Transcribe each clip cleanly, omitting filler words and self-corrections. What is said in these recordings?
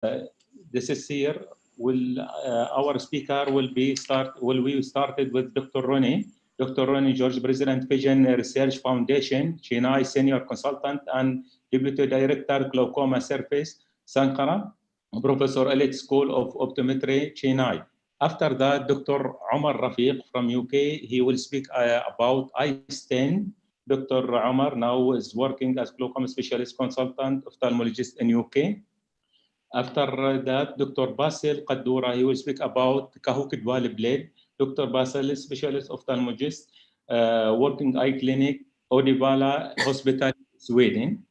this is here. Our speaker will be started with Dr. Ronnie. Dr. Ronnie George, President, Vision Research Foundation, Chennai, Senior Consultant and Deputy Director, Glaucoma Service, Sankara, Professor Elite School of Optometry, Chennai. After that, Dr. Omar Rafiq from UK, he will speak about iStent. Dr. Omar now is working as glaucoma specialist consultant ophthalmologist in UK. After that, Dr. Basil Qaddura, he will speak about Kahoot Valley Blade. Dr. Basil is specialist ophthalmologist, working eye clinic, Odivalla Hospital, Sweden.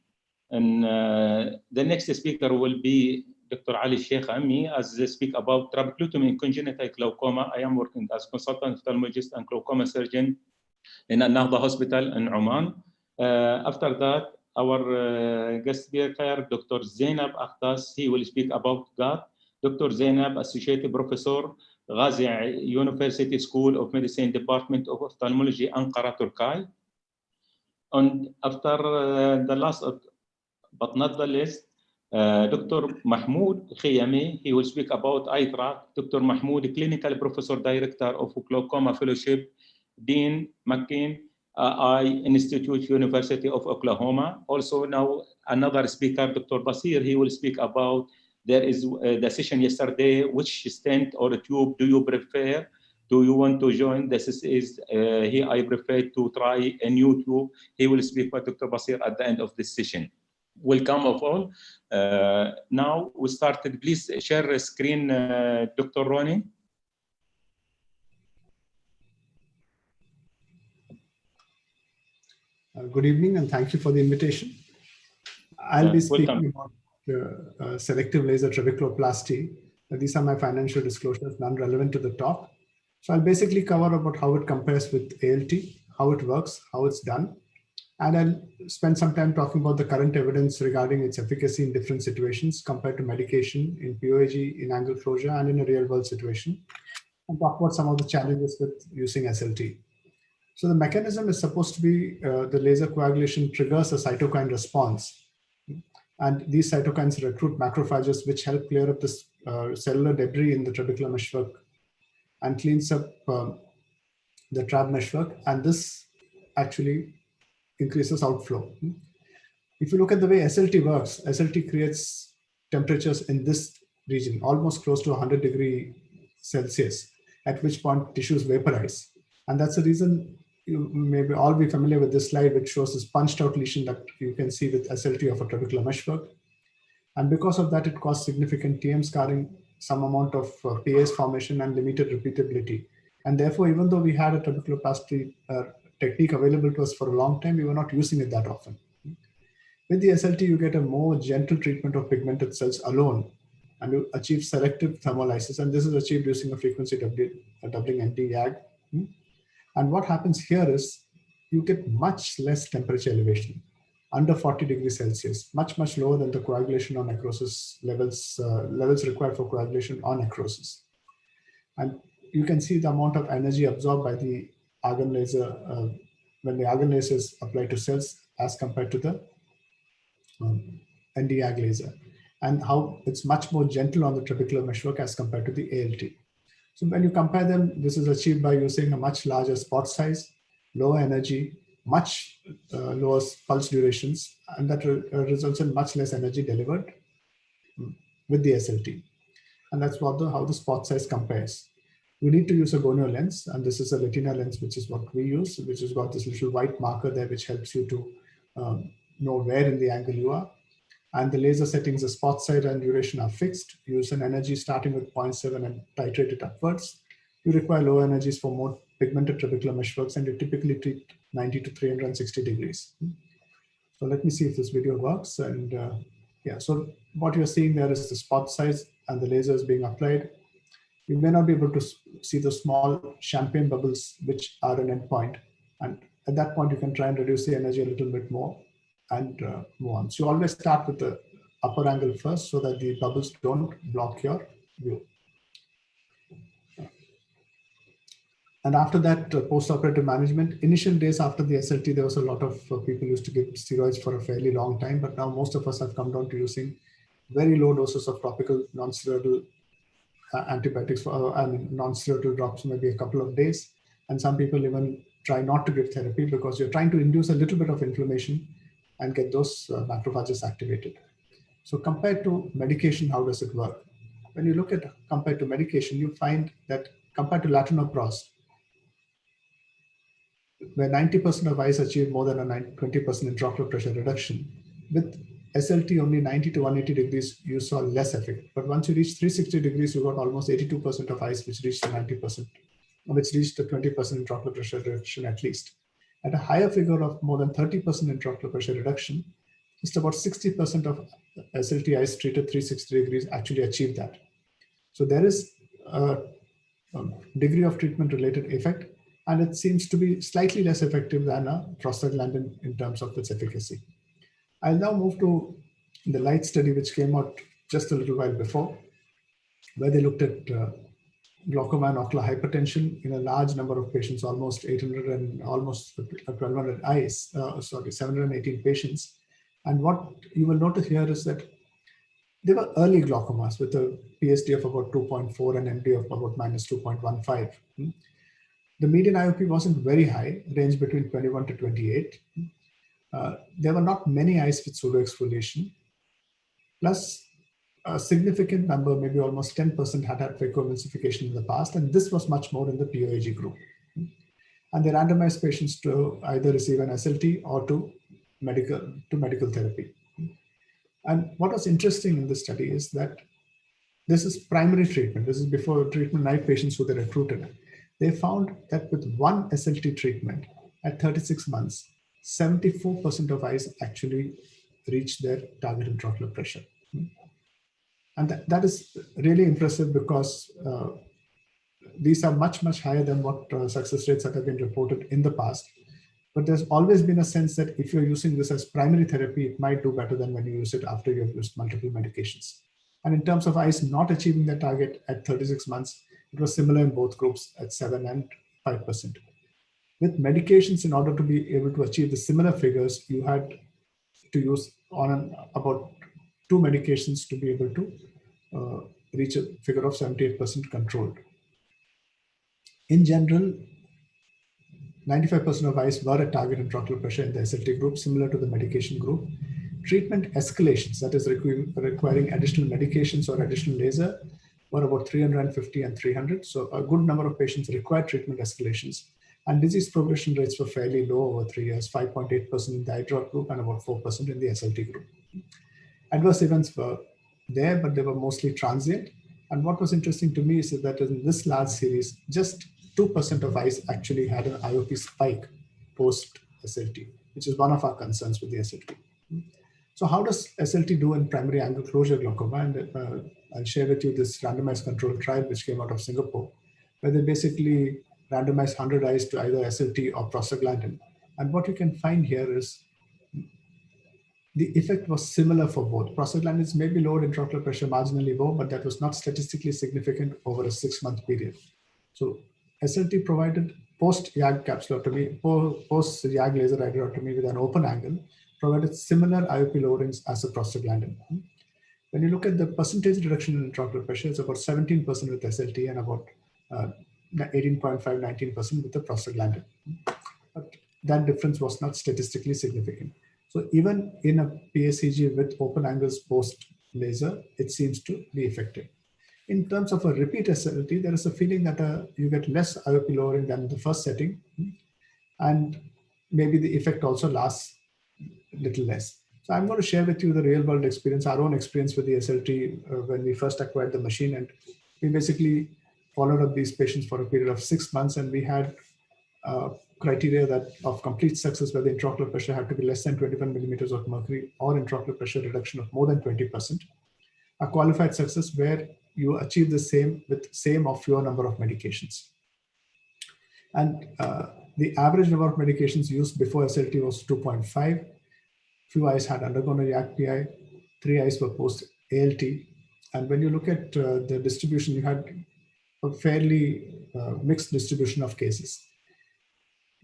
And the next speaker will be Dr. Ali Sheikh Ammi, as they speak about trabeculotomy in congenital glaucoma. I am working as consultant ophthalmologist and glaucoma surgeon in Al-Nahda Hospital in Oman. After that, our guest speaker, Dr. Zainab Akhtas, he will speak about that. Dr. Zainab, Associate Professor, Ghazi University School of Medicine, Department of Ophthalmology, Ankara, Turkey. And after the last, but not the least, Dr. Mahmoud Khiyami, he will speak about eye track. Dr. Mahmoud, Clinical Professor Director of Glaucoma Fellowship, Dean McKean, Eye Institute, University of Oklahoma. Also now another speaker, Dr. Basir, he will speak about, there is the session yesterday, which stent or tube do you prefer? Do you want to join? This is here I prefer to try a new tube. He will speak with Dr. Basir at the end of this session. Welcome of all. Now we started. Please share a screen, Dr. Ronnie. Good evening and thank you for the invitation. I'll be speaking about selective laser trabeculoplasty. These are my financial disclosures, none relevant to the talk. So I'll basically cover about how it compares with ALT, how it works, how it's done. And I'll spend some time talking about the current evidence regarding its efficacy in different situations compared to medication in POAG, in angle closure, and in a real world situation. And talk about some of the challenges with using SLT. So the mechanism is supposed to be the laser coagulation triggers a cytokine response. And these cytokines recruit macrophages, which help clear up this cellular debris in the trabecular meshwork and cleans up the trab meshwork. And this actually increases outflow. If you look at the way SLT works, SLT creates temperatures in this region, almost close to 100 degrees Celsius, at which point tissues vaporize. And that's the reason you may all be familiar with this slide, which shows this punched out lesion that you can see with SLT of a trabecular meshwork. And because of that, it caused significant TM scarring, some amount of PAS formation and limited repeatability. And therefore, even though we had a trabeculoplasty technique available to us for a long time, we were not using it that often. With the SLT, you get a more gentle treatment of pigmented cells alone, and you achieve selective thermolysis. And this is achieved using a frequency doubling ND-YAG. And what happens here is you get much less temperature elevation, under 40 degrees Celsius, much lower than the coagulation or necrosis levels required for coagulation or necrosis. And you can see the amount of energy absorbed by the argon laser when the argon laser is applied to cells as compared to the ND-YAG laser, and how it's much more gentle on the trabecular meshwork as compared to the ALT. So when you compare them, this is achieved by using a much larger spot size, lower energy, much lower pulse durations, and that results in much less energy delivered with the SLT. And that's how the spot size compares. We need to use a gonio lens, and this is a retina lens, which is what we use, which has got this little white marker there, which helps you to know where in the angle you are. And the laser settings, the spot size and duration are fixed. Use an energy starting with 0.7 and titrate it upwards. You require low energies for more pigmented trabecular meshworks, and you typically treat 90 to 360 degrees. So let me see if this video works. And yeah, so what you're seeing there is the spot size and the laser is being applied. You may not be able to see the small champagne bubbles, which are an endpoint. And at that point, you can try and reduce the energy a little bit more and move on. So you always start with the upper angle first so that the bubbles don't block your view. And after that, post-operative management, initial days after the SLT, there was a lot of people used to give steroids for a fairly long time, but now most of us have come down to using very low doses of topical non-steroidal antibiotics, non-steroidal drops, maybe a couple of days. And some people even try not to give therapy because you're trying to induce a little bit of inflammation and get those macrophages activated. So compared to medication, how does it work? When you look at compared to medication, you find that compared to latanoprost, where 90% of eyes achieve more than a 20% intraocular pressure reduction, with SLT only 90 to 180 degrees, you saw less effect. But once you reach 360 degrees, you got almost 82% of eyes which reached 90%, which reached a 20% intraocular pressure reduction at least. At a higher figure of more than 30% intraocular pressure reduction, just about 60% of SLT eyes treated 360 degrees actually achieved that. So there is a degree of treatment-related effect, and it seems to be slightly less effective than a prostaglandin in terms of its efficacy. I'll now move to the LIGHT study, which came out just a little while before, where they looked at glaucoma and ocular hypertension in a large number of patients, almost 800 and almost 1,200 eyes, 718 patients. And what you will notice here is that they were early glaucomas with a PSD of about 2.4 and MD of about minus 2.15. The median IOP wasn't very high, ranged between 21 to 28. There were not many eyes with pseudoexfoliation, plus a significant number, maybe almost 10%, had phacoemulsification in the past, and this was much more in the POAG group. And they randomized patients to either receive an SLT or to medical therapy. And what was interesting in this study is that this is primary treatment. This is before treatment naive patients who they recruited. They found that with one SLT treatment at 36 months, 74% of eyes actually reached their target intraocular pressure. And that is really impressive because these are much, much higher than what success rates that have been reported in the past. But there's always been a sense that if you're using this as primary therapy, it might do better than when you use it after you've used multiple medications. And in terms of eyes not achieving their target at 36 months, it was similar in both groups at 7 and 5%. With medications, in order to be able to achieve the similar figures, you had to use about 2 medications to be able to reach a figure of 78% controlled. In general, 95% of eyes were at target intraocular pressure in the SLT group, similar to the medication group. Treatment escalations, that is requiring additional medications or additional laser, were about 350 and 300. So a good number of patients required treatment escalations. And disease progression rates were fairly low over 3 years, 5.8% in the eye drop group and about 4% in the SLT group. Adverse events were there, but they were mostly transient. And what was interesting to me is that in this large series, just 2% of eyes actually had an IOP spike post SLT, which is one of our concerns with the SLT. So how does SLT do in primary angle closure glaucoma? And I'll share with you this randomized controlled trial which came out of Singapore, where they basically randomized 100 eyes to either SLT or prostaglandin. And what you can find here is the effect was similar for both. Prostaglandins may be lowered intraocular pressure marginally low, but that was not statistically significant over a 6-month period. So SLT provided post-YAG capsulotomy, post-YAG laser hydrotomy with an open angle, provided similar IOP loadings as a prostaglandin. When you look at the percentage reduction in intraocular pressure, it's about 17% with SLT and about 18.5, 19% with the prostaglandin. But that difference was not statistically significant. So even in a PSEG with open angles post-laser, it seems to be effective. In terms of a repeat SLT, there is a feeling that you get less IOP lowering than the first setting, and maybe the effect also lasts a little less. So I'm going to share with you the real world experience, our own experience with the SLT when we first acquired the machine. And we basically followed up these patients for a period of 6 months, and we had criteria that of complete success where the intraocular pressure had to be less than 21 millimeters of mercury or intraocular pressure reduction of more than 20%. A qualified success where you achieve the same with same or fewer number of medications. And the average number of medications used before SLT was 2.5. Few eyes had undergone a YAG-PI, 3 eyes were post-ALT. And when you look at the distribution, you had a fairly mixed distribution of cases.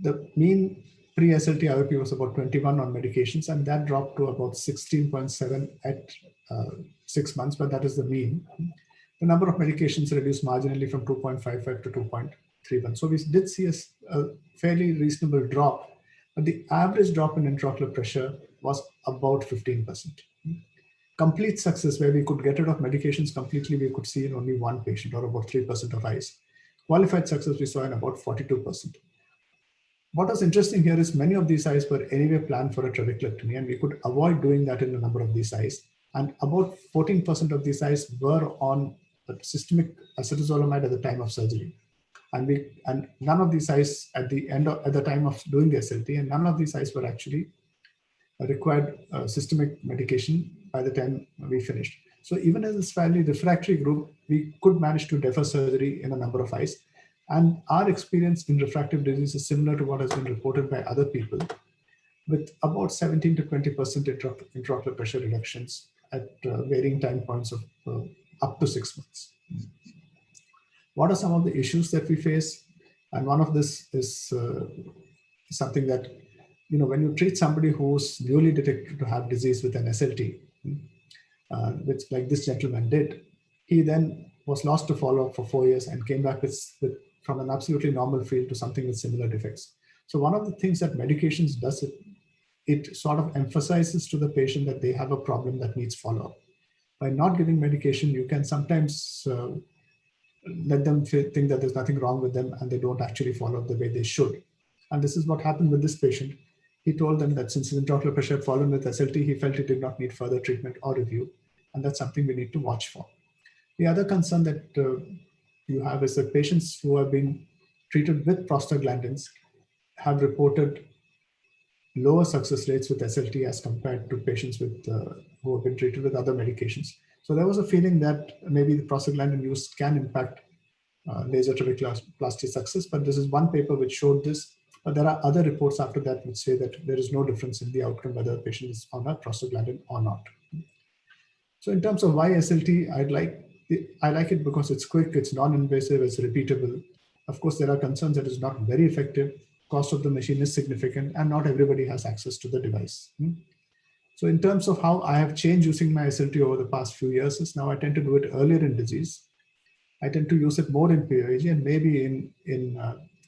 The mean pre-SLT IOP was about 21 on medications, and that dropped to about 16.7 at 6 months, but that is the mean. The number of medications reduced marginally from 2.55 to 2.31. So we did see a fairly reasonable drop, but the average drop in intraocular pressure was about 15%. Complete success, where we could get rid of medications completely, we could see in only one patient, or about 3% of eyes. Qualified success we saw in about 42%. What was interesting here is many of these eyes were anyway planned for a trabeculectomy, and we could avoid doing that in a number of these eyes. And about 14% of these eyes were on systemic acetazolamide at the time of surgery. And none of these eyes at the time of doing the SLT, and none of these eyes were actually required systemic medication by the time we finished. So even as this fairly refractory group, we could manage to defer surgery in a number of eyes. And our experience in refractive disease is similar to what has been reported by other people, with about 17 to 20% intraocular pressure reductions at varying time points of up to 6 months. What are some of the issues that we face? And one of this is something that, when you treat somebody who's newly detected to have disease with an SLT, which like this gentleman did, he then was lost to follow-up for 4 years and came back from an absolutely normal field to something with similar defects. So one of the things that medications does, it sort of emphasizes to the patient that they have a problem that needs follow-up. By not giving medication, you can sometimes let them think that there's nothing wrong with them and they don't actually follow up the way they should. And this is what happened with this patient. He told them that since his intraocular pressure had fallen with SLT, he felt he did not need further treatment or review. And that's something we need to watch for. The other concern that you have is that patients who have been treated with prostaglandins have reported lower success rates with SLT as compared to patients who have been treated with other medications. So there was a feeling that maybe the prostaglandin use can impact laser trabeculoplasty success, but this is one paper which showed this. But there are other reports after that which say that there is no difference in the outcome whether a patient is on a prostaglandin or not. So in terms of why SLT, I like it because it's quick, it's non-invasive, it's repeatable. Of course, there are concerns that it's not very effective. Cost of the machine is significant, and not everybody has access to the device. So in terms of how I have changed using my SLT over the past few years is now I tend to do it earlier in disease. I tend to use it more in POAG and maybe in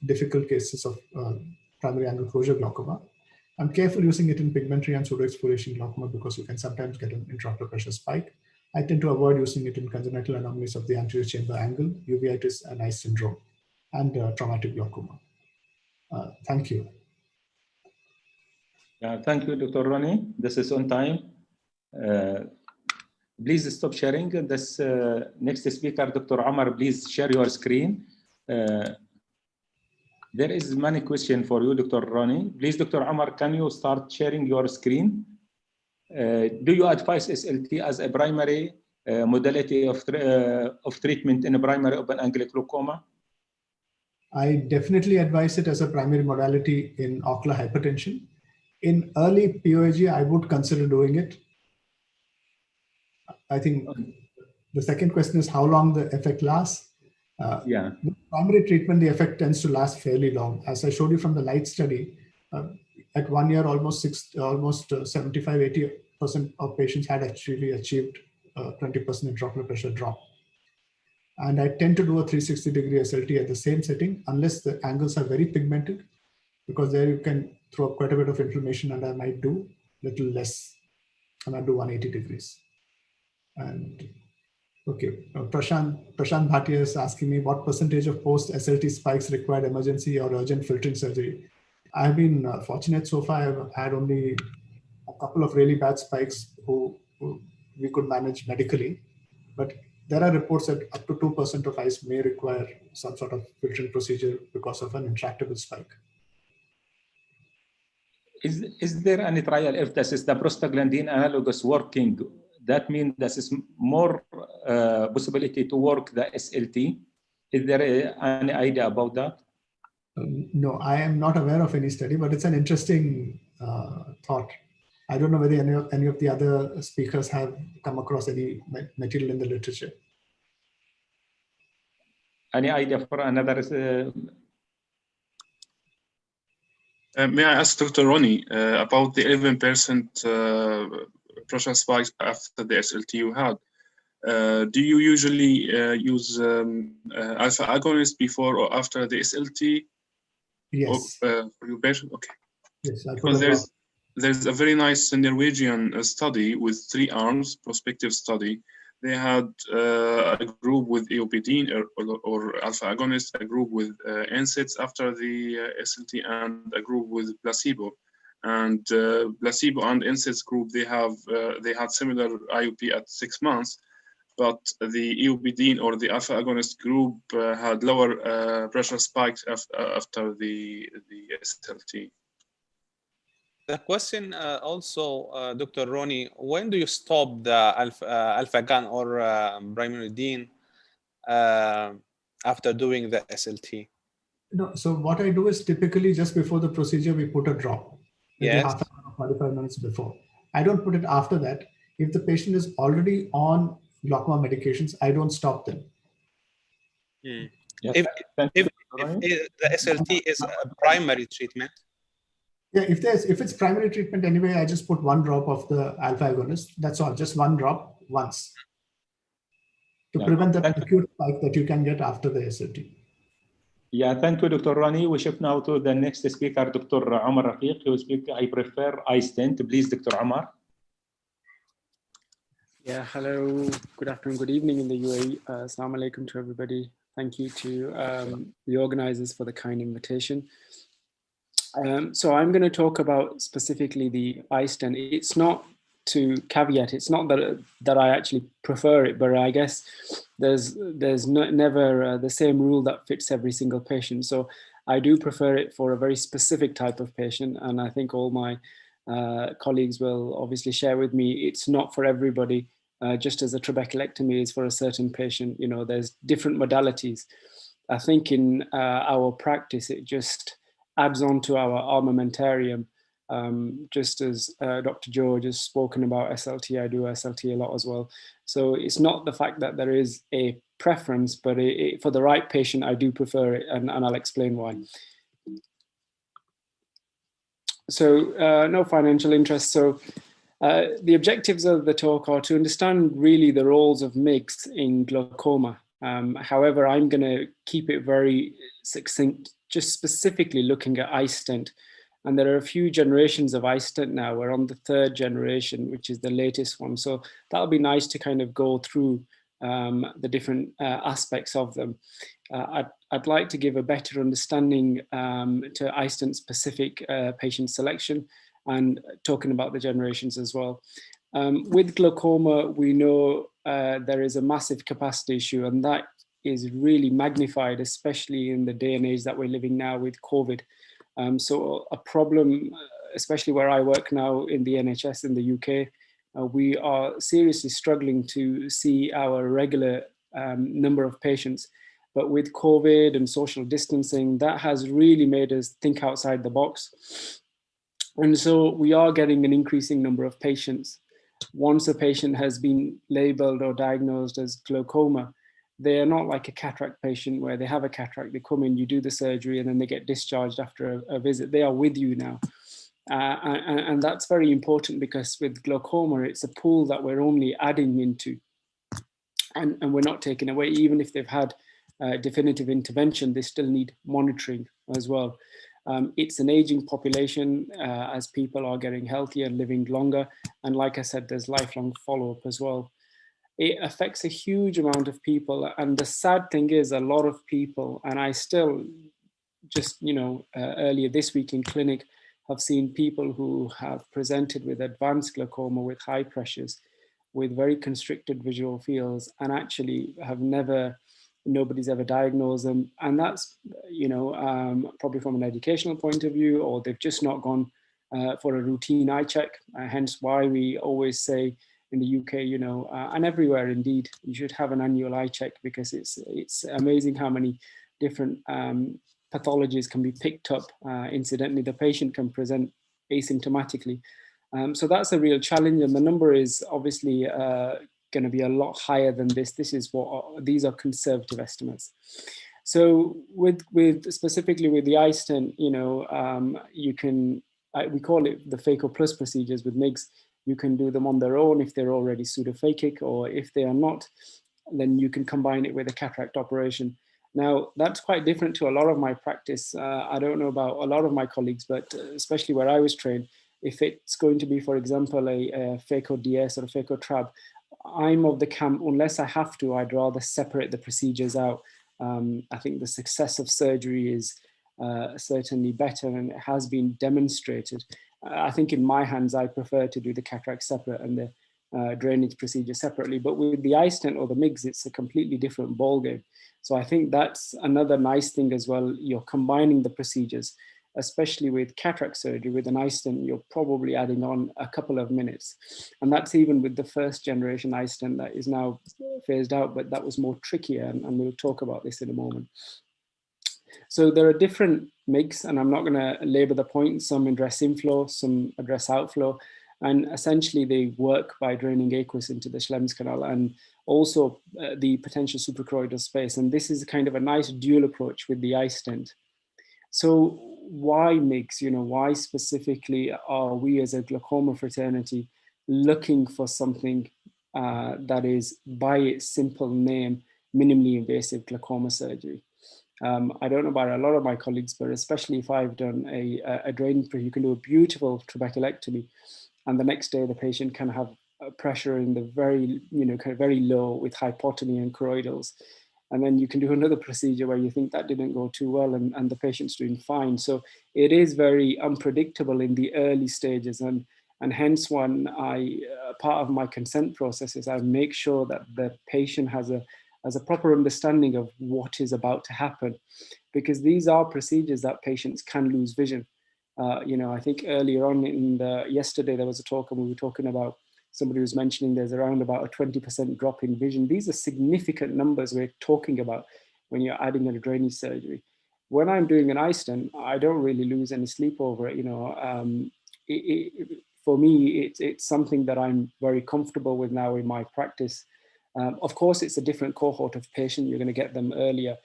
difficult cases of primary angle closure glaucoma. I'm careful using it in pigmentary and pseudoexfoliation glaucoma because you can sometimes get an intraocular pressure spike. I tend to avoid using it in congenital anomalies of the anterior chamber angle, uveitis and eye syndrome, and traumatic glaucoma. Thank you. Thank you, Dr. Ronnie. This is on time. Please stop sharing. This next speaker, Dr. Omar, please share your screen. There is many questions for you, Dr. Ronnie. Please, Dr. Omar, can you start sharing your screen? Do you advise SLT as a primary modality of treatment in a primary open-angle glaucoma? I definitely advise it as a primary modality in ocular hypertension. In early POAG, I would consider doing it. I think the second question is how long the effect lasts. With primary treatment, the effect tends to last fairly long. As I showed you from the LIGHT study, at 1 year, almost 75–80% of patients had actually achieved 20% intraocular pressure drop. And I tend to do a 360-degree SLT at the same setting, unless the angles are very pigmented, because there you can throw up quite a bit of inflammation, and I might do little less. I might do 180 degrees. And okay, Prashant Bhatia is asking me what percentage of post-SLT spikes required emergency or urgent filtering surgery. I've been fortunate so far. I've had only a couple of really bad spikes who we could manage medically, but there are reports that up to 2% of eyes may require some sort of filtering procedure because of an intractable spike. Is there any trial if this is the prostaglandin analogous working? That means this is more possibility to work the SLT. Is there any idea about that? No, I am not aware of any study, but it's an interesting thought. I don't know whether any of the other speakers have come across any material in the literature. Any idea for another? May I ask Dr. Ronnie about the 11% pressure spikes after the SLT you had? Do you usually use alpha agonist before or after the SLT? Yes. For your patient? Okay. Yes, because there's a very nice Norwegian study with 3 arms, prospective study. They had a group with eopidine or alpha agonist, a group with NSAIDs after the SLT, and a group with placebo. And placebo and NSAIDs group, they had similar IOP at 6 months, but the eopidine or the alpha agonist group had lower pressure spikes after the SLT. The question also, Dr. Ronnie, when do you stop the alpha-gan or brimonidine after doing the SLT? No, so what I do is typically just before the procedure, we put a drop. Maybe Yes. half an hour, 45 minutes before. I don't put it after that. If the patient is already on glaucoma medications, I don't stop them. Yes. Yes. If the SLT is a primary treatment. Yeah, if it's primary treatment anyway, I just put 1 drop of the alpha agonist. That's all, just 1 drop once to prevent that acute spike that you can get after the SLT. Yeah, thank you, Dr. Ronnie. We shift now to the next speaker, Dr. Omar Rafiq. He will speak, I prefer iStent. Please, Dr. Omar. Yeah, hello, good afternoon, good evening in the UAE. Assalamu alaikum to everybody. Thank you to the organizers for the kind invitation. So I'm going to talk about specifically the iStent. It's not to caveat, it's not that I actually prefer it, but I guess there's never the same rule that fits every single patient. So I do prefer it for a very specific type of patient, and I think all my colleagues will obviously share with me, it's not for everybody. Just as a trabeculectomy is for a certain patient, you know, there's different modalities. I think in our practice, it just adds on to our armamentarium. Just as Dr. George has spoken about SLT, I do SLT a lot as well. So it's not the fact that there is a preference, but for the right patient, I do prefer it, and I'll explain why. So no financial interest. So the objectives of the talk are to understand really the roles of MIGS in glaucoma. However, I'm going to keep it very succinct, just specifically looking at iStent. And there are a few generations of iStent now. We're on the 3rd generation, which is the latest one. So that'll be nice to kind of go through the different aspects of them. I'd like to give a better understanding to iStent specific patient selection, and talking about the generations as well. With glaucoma, we know there is a massive capacity issue, and that is really magnified, especially in the day and age that we're living now with COVID. So a problem, especially where I work now in the NHS in the UK, we are seriously struggling to see our regular number of patients. But with COVID and social distancing, that has really made us think outside the box. And so we are getting an increasing number of patients. Once a patient has been labeled or diagnosed as glaucoma, they are not like a cataract patient where they have a cataract, they come in, you do the surgery, and then they get discharged after a visit. They are with you now. And that's very important, because with glaucoma, it's a pool that we're only adding into. And we're not taking away. Even if they've had definitive intervention, they still need monitoring as well. It's an aging population as people are getting healthier and living longer. And like I said, there's lifelong follow-up as well. It affects a huge amount of people. And the sad thing is, a lot of people, and I still just, earlier this week in clinic, have seen people who have presented with advanced glaucoma with high pressures, with very constricted visual fields, and actually have nobody's ever diagnosed them. And that's, probably from an educational point of view, or they've just not gone for a routine eye check. Hence why we always say in the UK, and everywhere indeed, you should have an annual eye check, because it's amazing how many different pathologies can be picked up. Incidentally, the patient can present asymptomatically. So that's a real challenge, and the number is obviously going to be a lot higher than this. These are conservative estimates. So with specifically with the iStent, we call it the Phaco Plus procedures with MIGS. You can do them on their own if they're already pseudophakic, or if they are not, then you can combine it with a cataract operation. Now, that's quite different to a lot of my practice. I don't know about a lot of my colleagues, but especially where I was trained, if it's going to be, for example, a phaco DS or a phaco trab, I'm of the camp, unless I have to, I'd rather separate the procedures out. I think the success of surgery is certainly better, and it has been demonstrated. I think in my hands, I prefer to do the cataract separate and the drainage procedure separately. But with the eye stent or the MIGS, it's a completely different ballgame. So I think that's another nice thing as well. You're combining the procedures, especially with cataract surgery. With an eye stent, you're probably adding on a couple of minutes. And that's even with the first generation eye stent that is now phased out, but that was more trickier. And we'll talk about this in a moment. So there are different MIGs, and I'm not going to labor the point. Some address inflow, some address outflow. And essentially, they work by draining aqueous into the Schlemm's canal and also the potential suprachoroidal space. And this is kind of a nice dual approach with the eye stent. So why MIGs? You know, why specifically are we as a glaucoma fraternity looking for something that is, by its simple name, minimally invasive glaucoma surgery? I don't know about a lot of my colleagues, but especially if I've done a drain, you can do a beautiful trabeculectomy, and the next day the patient can have pressure in the very, kind of very low with hypotony and choroidals. And then you can do another procedure where you think that didn't go too well, and the patient's doing fine. So it is very unpredictable in the early stages. And hence when part of my consent process is I make sure that the patient has a proper understanding of what is about to happen, because these are procedures that patients can lose vision. I think earlier on yesterday there was a talk, and we were talking about, somebody was mentioning there's around about a 20% drop in vision. These are significant numbers we're talking about when you're adding in a drainage surgery. When I'm doing an eye stent, I don't really lose any sleep over it. For me, it's something that I'm very comfortable with now in my practice. Of course, it's a different cohort of patient. You're going to get them earlier.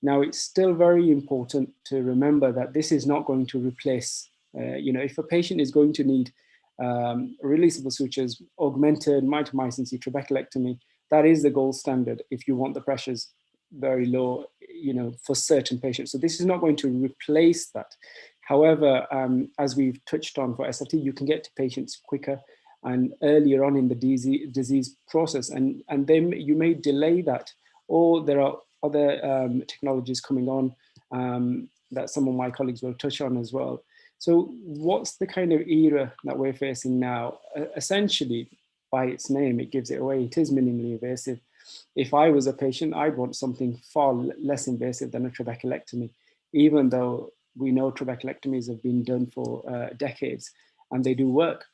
Now, it's still very important to remember that this is not going to replace, if a patient is going to need releasable sutures, augmented mitomycin C trabeculectomy, that is the gold standard if you want the pressures very low, for certain patients. So this is not going to replace that. However, as we've touched on for SFT, you can get to patients quicker and earlier on in the disease process, and then you may delay that, or there are other technologies coming on that some of my colleagues will touch on as well. So what's the kind of era that we're facing now? Essentially, by its name, it gives it away. It is minimally invasive. If I was a patient, I'd want something far less invasive than a trabeculectomy, even though we know trabeculectomies have been done for decades and they do work.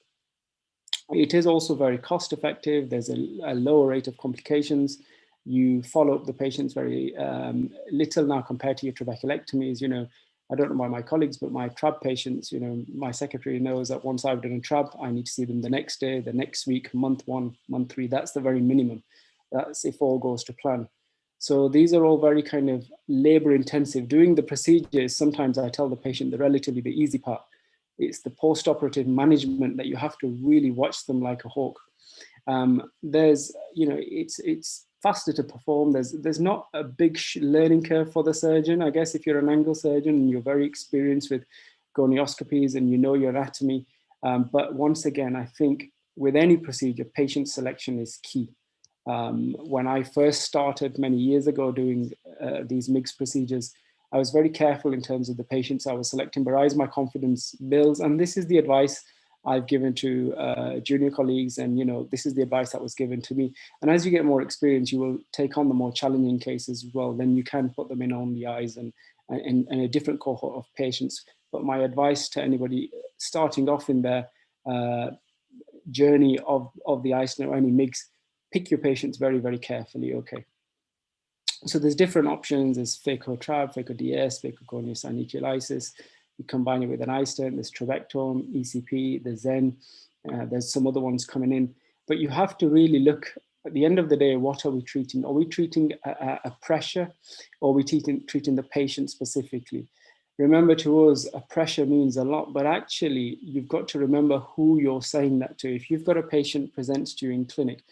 It is also very cost effective. There's a lower rate of complications. You follow up the patients very little now compared to your trabeculectomies. I don't know about my colleagues, but my trab patients, my secretary knows that once I've done a trab, I need to see them the next day, the next week, month 1, month 3. That's the very minimum. That's if all goes to plan. So these are all very kind of labor intensive. Doing the procedures, sometimes I tell the patient relatively the easy part. It's the post-operative management that you have to really watch them like a hawk. There's, it's faster to perform. There's not a big learning curve for the surgeon. I guess if you're an angle surgeon and you're very experienced with gonioscopies and you know your anatomy. But once again, I think with any procedure, patient selection is key. When I first started many years ago doing these mixed procedures, I was very careful in terms of the patients I was selecting, but as my confidence builds, and this is the advice I've given to junior colleagues, and this is the advice that was given to me. And as you get more experience, you will take on the more challenging cases as well. Then you can put them in on the eyes and a different cohort of patients. But my advice to anybody starting off in their journey of the eye stent or any MIGS, pick your patients very, very carefully. Okay. So there's different options. There's phaco trab, phaco DS, phacocorneosynovitis. You combine it with an eye stent. There's trabectome, ECP, the Zen. There's some other ones coming in. But you have to really look, at the end of the day, what are we treating? Are we treating a pressure, or are we treating the patient specifically? remember, to us, a pressure means a lot, but actually you've got to remember who you're saying that to. If you've got a patient presents to you in clinic,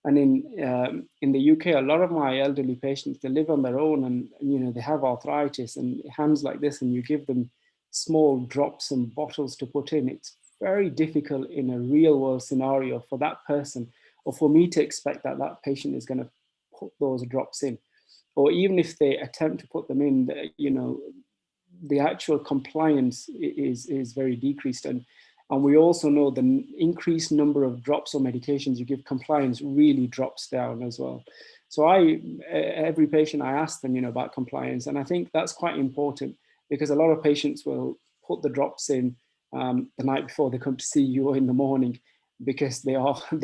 and in the UK, a lot of my elderly patients, they live on their own, and you know, they have arthritis and hands like this, and you give them small drops and bottles to put in. It's very difficult in a real world scenario for that person, or for me to expect that that patient is going to put those drops in. Or even if they attempt to put them in, you know, the actual compliance is very decreased. And we also know the increased number of drops or medications you give, compliance really drops down as well. So every patient, I ask them, you know, about compliance. And I think that's quite important, because a lot of patients will put the drops in the night before they come to see you, or in the morning, because they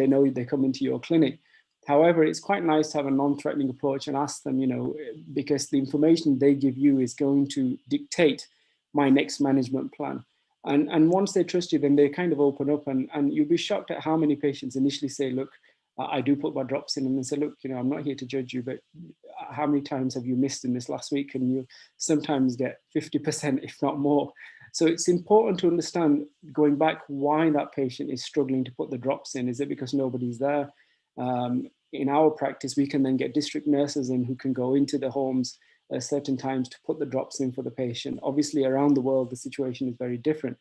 know they come into your clinic. However, it's quite nice to have a non-threatening approach and ask them, you know, because the information they give you is going to dictate my next management plan. And once they trust you, then they kind of open up, and you'll be shocked at how many patients initially say, look, I do put my drops in, and they say, look, you know, I'm not here to judge you, but how many times have you missed in this last week? And you sometimes get 50%, if not more. So it's important to understand, going back, why that patient is struggling to put the drops in. Is it because nobody's there? In our practice, we can then get district nurses in who can go into the homes at certain times to put the drops in for the patient. Obviously, around the world, the situation is very different.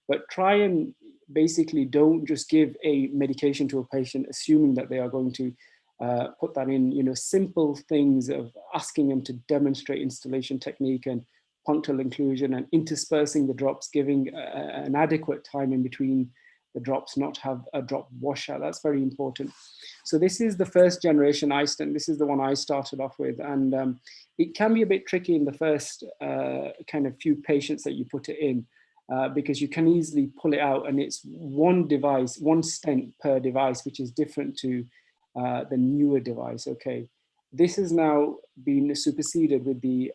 But try and basically don't just give a medication to a patient assuming that they are going to put that in. You know, simple things of asking them to demonstrate installation technique and punctal inclusion, and interspersing the drops, giving an adequate time in between the drops, not have a drop washout. That's very important. So this is the first generation iStent. This is the one I started off with. And it can be a bit tricky in the first kind of few patients that you put it in, because you can easily pull it out, and it's one device, one stent per device, which is different to the newer device. Okay, this has now been superseded with the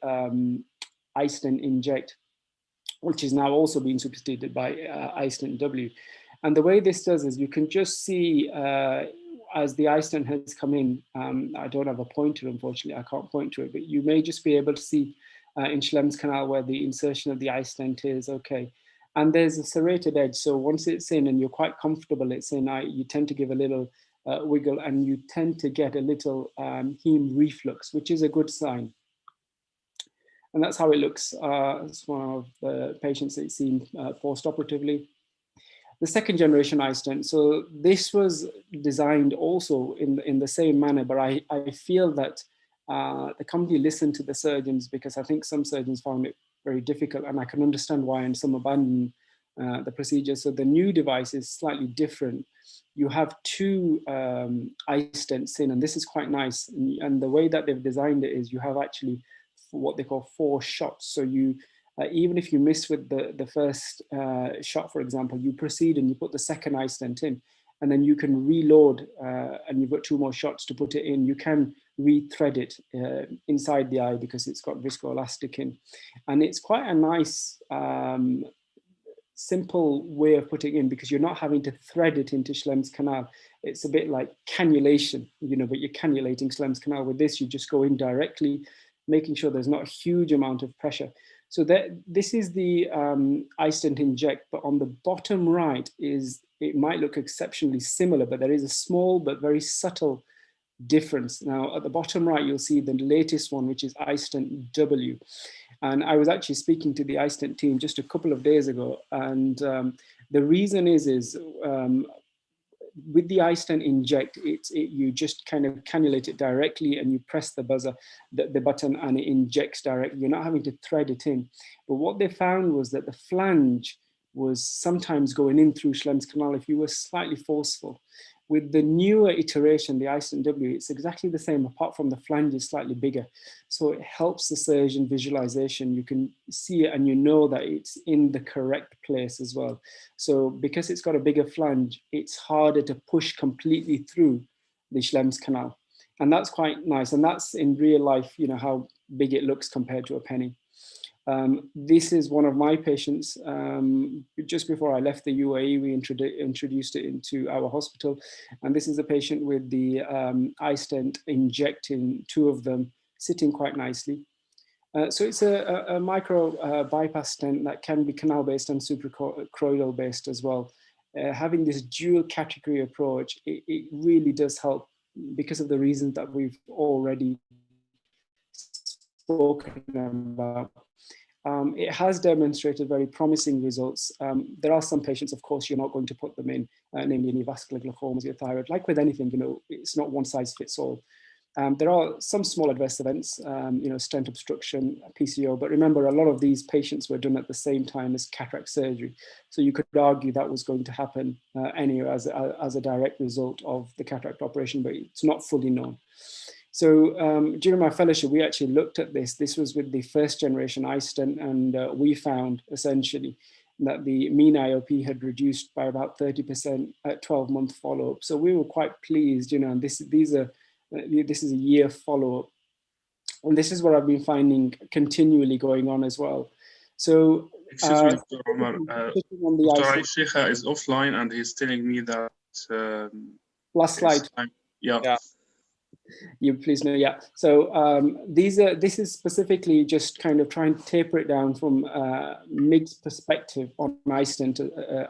iStent Inject, which is now also being superseded by iStent W. And the way this does is you can just see as the iStent has come in, I don't have a pointer, unfortunately, I can't point to it, but you may just be able to see in Schlemm's canal where the insertion of the iStent is. Okay. And there's a serrated edge. So once it's in and you're quite comfortable it's in, you tend to give a little wiggle, and you tend to get a little heme reflux, which is a good sign. And that's how it looks. It's one of the patients that you've seen post-operatively. The second generation iStent, so this was designed also in the same manner, but I feel that the company listened to the surgeons, because I think some surgeons found it very difficult, and I can understand why, and some abandoned the procedure. So the new device is slightly different. You have two iStents in, and this is quite nice. And the way that they've designed it is you have actually what they call 4 shots. So you, even if you miss with the first shot, for example, you proceed and you put the second iStent in, and then you can reload, and you've got 2 more shots to put it in. You can re-thread it inside the eye because it's got viscoelastic in. And it's quite a nice, simple way of putting in, because you're not having to thread it into Schlemm's canal. It's a bit like cannulation, you know, but you're cannulating Schlemm's canal. With this, you just go in directly, making sure there's not a huge amount of pressure. So this is the iStent Inject, but on the bottom right it might look exceptionally similar, but there is a small but very subtle difference. Now at the bottom right, you'll see the latest one, which is iStent W. And I was actually speaking to the iStent team just a couple of days ago. And the reason is with the iStent Inject, you just kind of cannulate it directly, and you press the buzzer, the button, and it injects directly. You're not having to thread it in. But what they found was that the flange was sometimes going in through Schlemm's canal if you were slightly forceful. With the newer iteration, the iStent W, it's exactly the same, apart from the flange is slightly bigger. So it helps the surgeon visualization. You can see it and you know that it's in the correct place as well. So because it's got a bigger flange, it's harder to push completely through the Schlemm's canal. And that's quite nice. And that's in real life, you know, how big it looks compared to a penny. This is one of my patients. Just before I left the UAE, we introduced it into our hospital. And this is a patient with the iStent injecting 2 of them, sitting quite nicely. So it's a micro bypass stent that can be canal-based and suprachoroidal-based as well. Having this dual category approach, it really does help because of the reasons that we've already spoken about. It has demonstrated very promising results. There are some patients, of course, you're not going to put them in, namely neovascular glaucomas, your thyroid. Like with anything, it's not one size fits all. There are some small adverse events, stent obstruction, PCO, but remember, a lot of these patients were done at the same time as cataract surgery. So you could argue that was going to happen anyway as a direct result of the cataract operation, but it's not fully known. So during my fellowship, we actually looked at this. This was with the first generation iStent, and we found essentially that the mean IOP had reduced by about 30% at 12-month follow-up. So we were quite pleased, and this is a year follow-up. And this is what I've been finding continually going on as well. So excuse me, Dr. Omar. Dr. Sheikha is offline and he's telling me that last slide. Yeah. You please know, yeah. So this is specifically just kind of trying to taper it down from MIG's perspective on iStent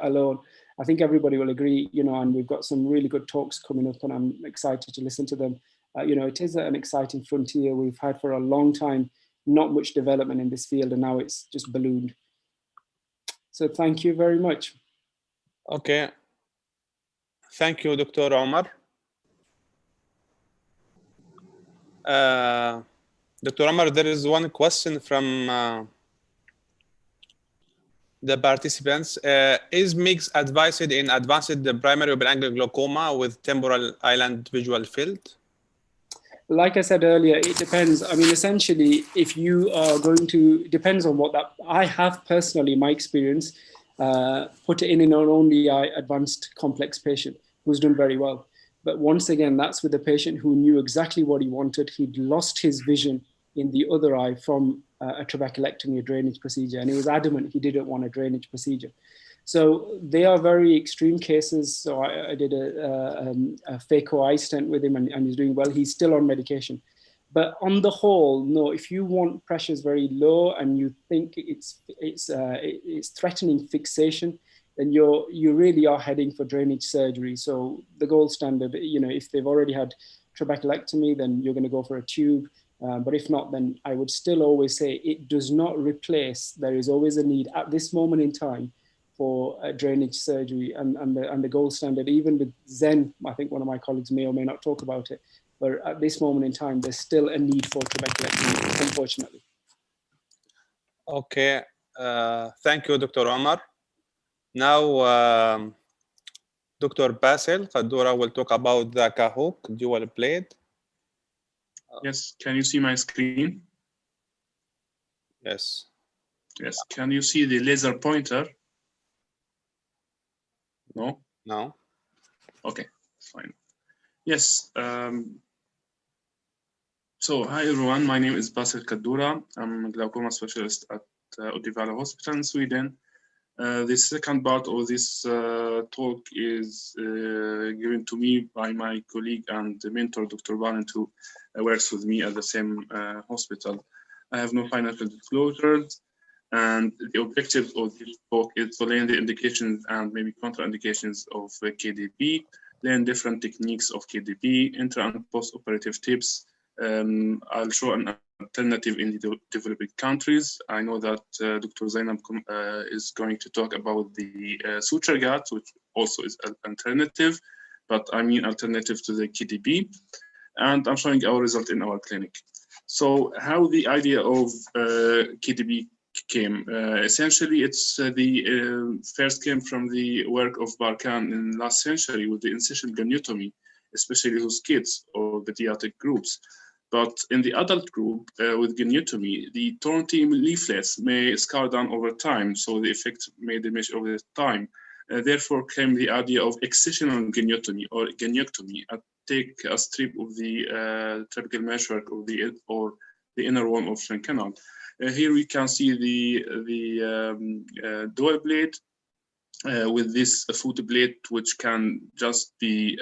alone. I think everybody will agree, and we've got some really good talks coming up, and I'm excited to listen to them. It is an exciting frontier. We've had for a long time not much development in this field, and now it's just ballooned. So thank you very much. Okay. Thank you, Dr. Omar. Dr. Omar, there is one question from the participants. Is MIGS advised in advanced primary open-angle glaucoma with temporal island visual field? Like I said earlier, it depends. I mean, essentially, if you are going to, depends on what that, I have personally, my experience, put it in an only eye advanced complex patient who's done very well. But once again, that's with a patient who knew exactly what he wanted. He'd lost his vision in the other eye from a trabeculectomy, a drainage procedure, and he was adamant he didn't want a drainage procedure. So they are very extreme cases. So I did a phaco eye stent with him, and he's doing well. He's still on medication. But on the whole, no, if you want pressures very low and you think it's threatening fixation, then you really are heading for drainage surgery. So the gold standard, if they've already had trabeculectomy, then you're going to go for a tube. But if not, then I would still always say it does not replace. There is always a need at this moment in time for a drainage surgery, and the gold standard, even with Zen, I think one of my colleagues may or may not talk about it, but at this moment in time, there's still a need for trabeculectomy, unfortunately. Okay, thank you, Dr. Omar. Now, Dr. Basil Kadura will talk about the Cahook dual blade. Yes, can you see my screen? Yes. Yes, can you see the laser pointer? No? No. Okay, fine. Yes. So, hi everyone, my name is Basil Kadura. I'm a glaucoma specialist at Uddevalla Hospital in Sweden. The second part of this talk is given to me by my colleague and mentor, Dr. Valent, who works with me at the same hospital. I have no financial disclosures, and the objective of this talk is to learn the indications and maybe contraindications of KDP, learn different techniques of KDP, intra and post-operative tips. I'll show an alternative in the developing countries. I know that Dr. Zainab is going to talk about the suture guards, which also is an alternative, but I mean alternative to the KDP. And I'm showing our result in our clinic. So how the idea of KDP came? Essentially, it's the first came from the work of Barkan in last century with the incisional goniotomy, especially those kids or pediatric groups. But in the adult group with goniotomy, the torn leaflets may scar down over time, so the effect may diminish over time. Therefore came the idea of excisional goniotomy or goniectomy. Take a strip of the trabecal meshwork or the inner wall of Schrenk canal. Here we can see the dual blade with this foot blade, which can just be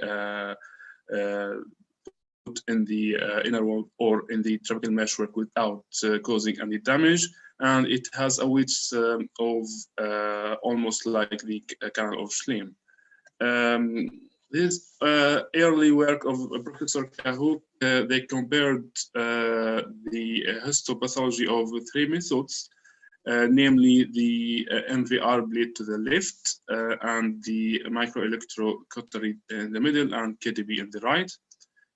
in the inner wall or in the trabecal meshwork without causing any damage, and it has a width of almost like the canal of Schlemm. This early work of Professor Cahook, they compared the histopathology of 3 methods, namely the MVR blade to the left and the microelectrocautery in the middle and KDB in the right.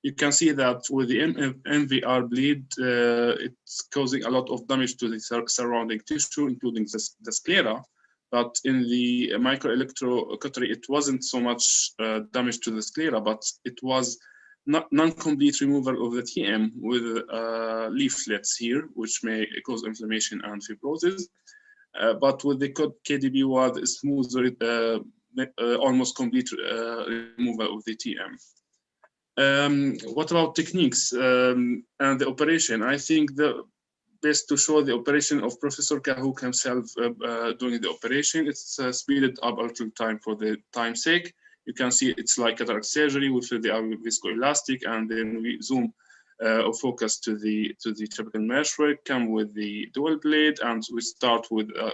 You can see that with the MVR bleed, it's causing a lot of damage to the surrounding tissue, including the sclera. But in the microelectrocautery, it wasn't so much damage to the sclera, but it was non-complete removal of the TM with leaflets here, which may cause inflammation and fibrosis. But with the KDB was smoother, almost complete removal of the TM. What about techniques and the operation? I think the best to show the operation of Professor Cahook himself doing the operation. It's speeded up a little time for the time's sake. You can see it's like cataract surgery with the viscoelastic, and then we zoom or focus to the trabecal meshwork, come with the dual blade, and we start with a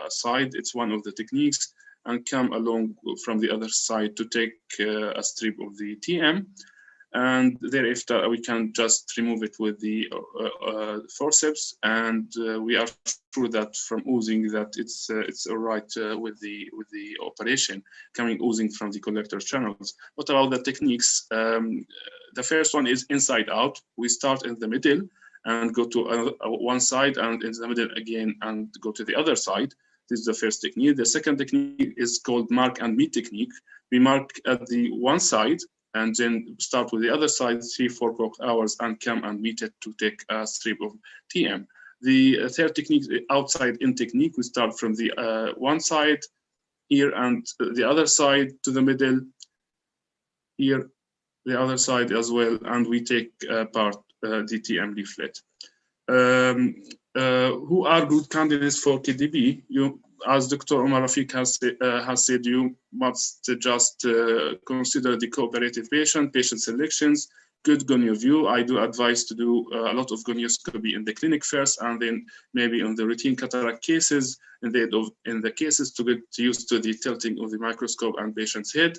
side. It's one of the techniques, and come along from the other side to take a strip of the TM. And thereafter, we can just remove it with the forceps, and we are sure that from oozing that it's all right with the operation coming oozing from the collector channels. What about the techniques? The first one is inside out. We start in the middle and go to one side, and in the middle again, and go to the other side. This is the first technique. The second technique is called mark and meet technique. We mark at the one side, and then start with the other side 3-4 hours and come and meet it to take a strip of TM. The third technique, outside in technique, we start from the one side here and the other side to the middle, here, the other side as well, and we take part the TM leaflet. Who are good candidates for KDB? As Dr. Omar Rafiq has said, you must just consider the cooperative patient selections, good gonio view. I do advise to do a lot of gonioscopy in the clinic first, and then maybe on the routine cataract cases, in the cases to get used to the tilting of the microscope and patient's head.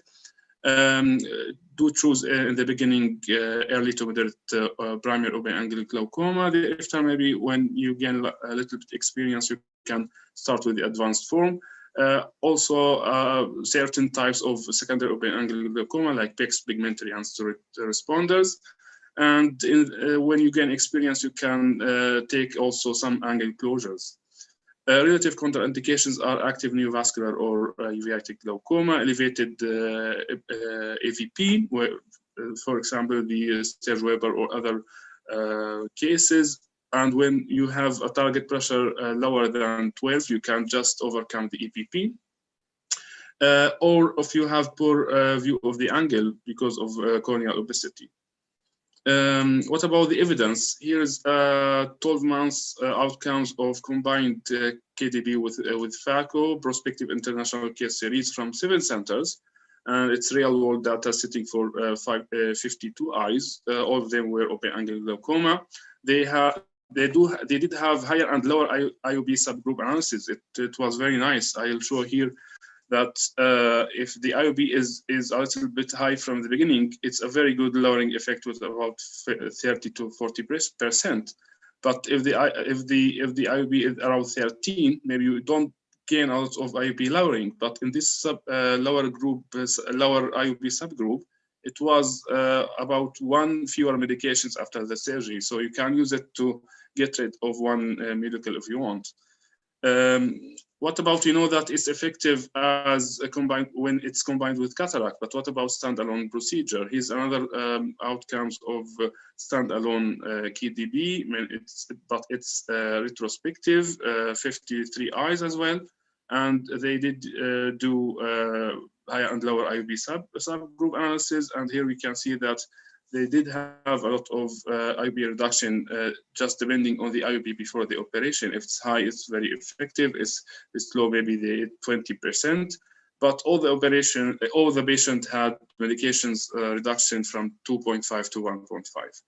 Do choose in the beginning early to moderate primary open angle glaucoma. After maybe when you gain a little bit experience, you can start with the advanced form. Also, certain types of secondary open angle glaucoma like PEX, pigmentary, and steroid responders. And when you gain experience, you can take also some angle closures. Relative contraindications are active neovascular or uveitic glaucoma, elevated AVP, where, for example, the Serge Weber or other cases. And when you have a target pressure lower than 12, you can just overcome the EPP. Or if you have poor view of the angle because of corneal obesity. What about the evidence? Here's 12 months outcomes of combined KDB with FACO, prospective international case series from 7 centers, and it's real world data sitting for 52 eyes. All of them were open angle glaucoma. They did have higher and lower IOB subgroup analysis. It was very nice. I'll show here that if the IOB is a little bit high from the beginning, it's a very good lowering effect with about 30 to 40%. But if the IOB is around 13, maybe you don't gain a lot of IOB lowering. But in this lower IOB subgroup, it was about 1 fewer medications after the surgery. So you can use it to get rid of one medical if you want. What about, that it's effective as combined when it's combined with cataract, but what about standalone procedure? Here's another outcomes of standalone KDB, but it's retrospective, 53 eyes as well. And they did do higher and lower IOB subgroup analysis. And here we can see that they did have a lot of IOB reduction just depending on the IOB before the operation. If it's high, it's very effective. If it's low, maybe the 20%. but all the patient had medications reduction from 2.5 to 1.5.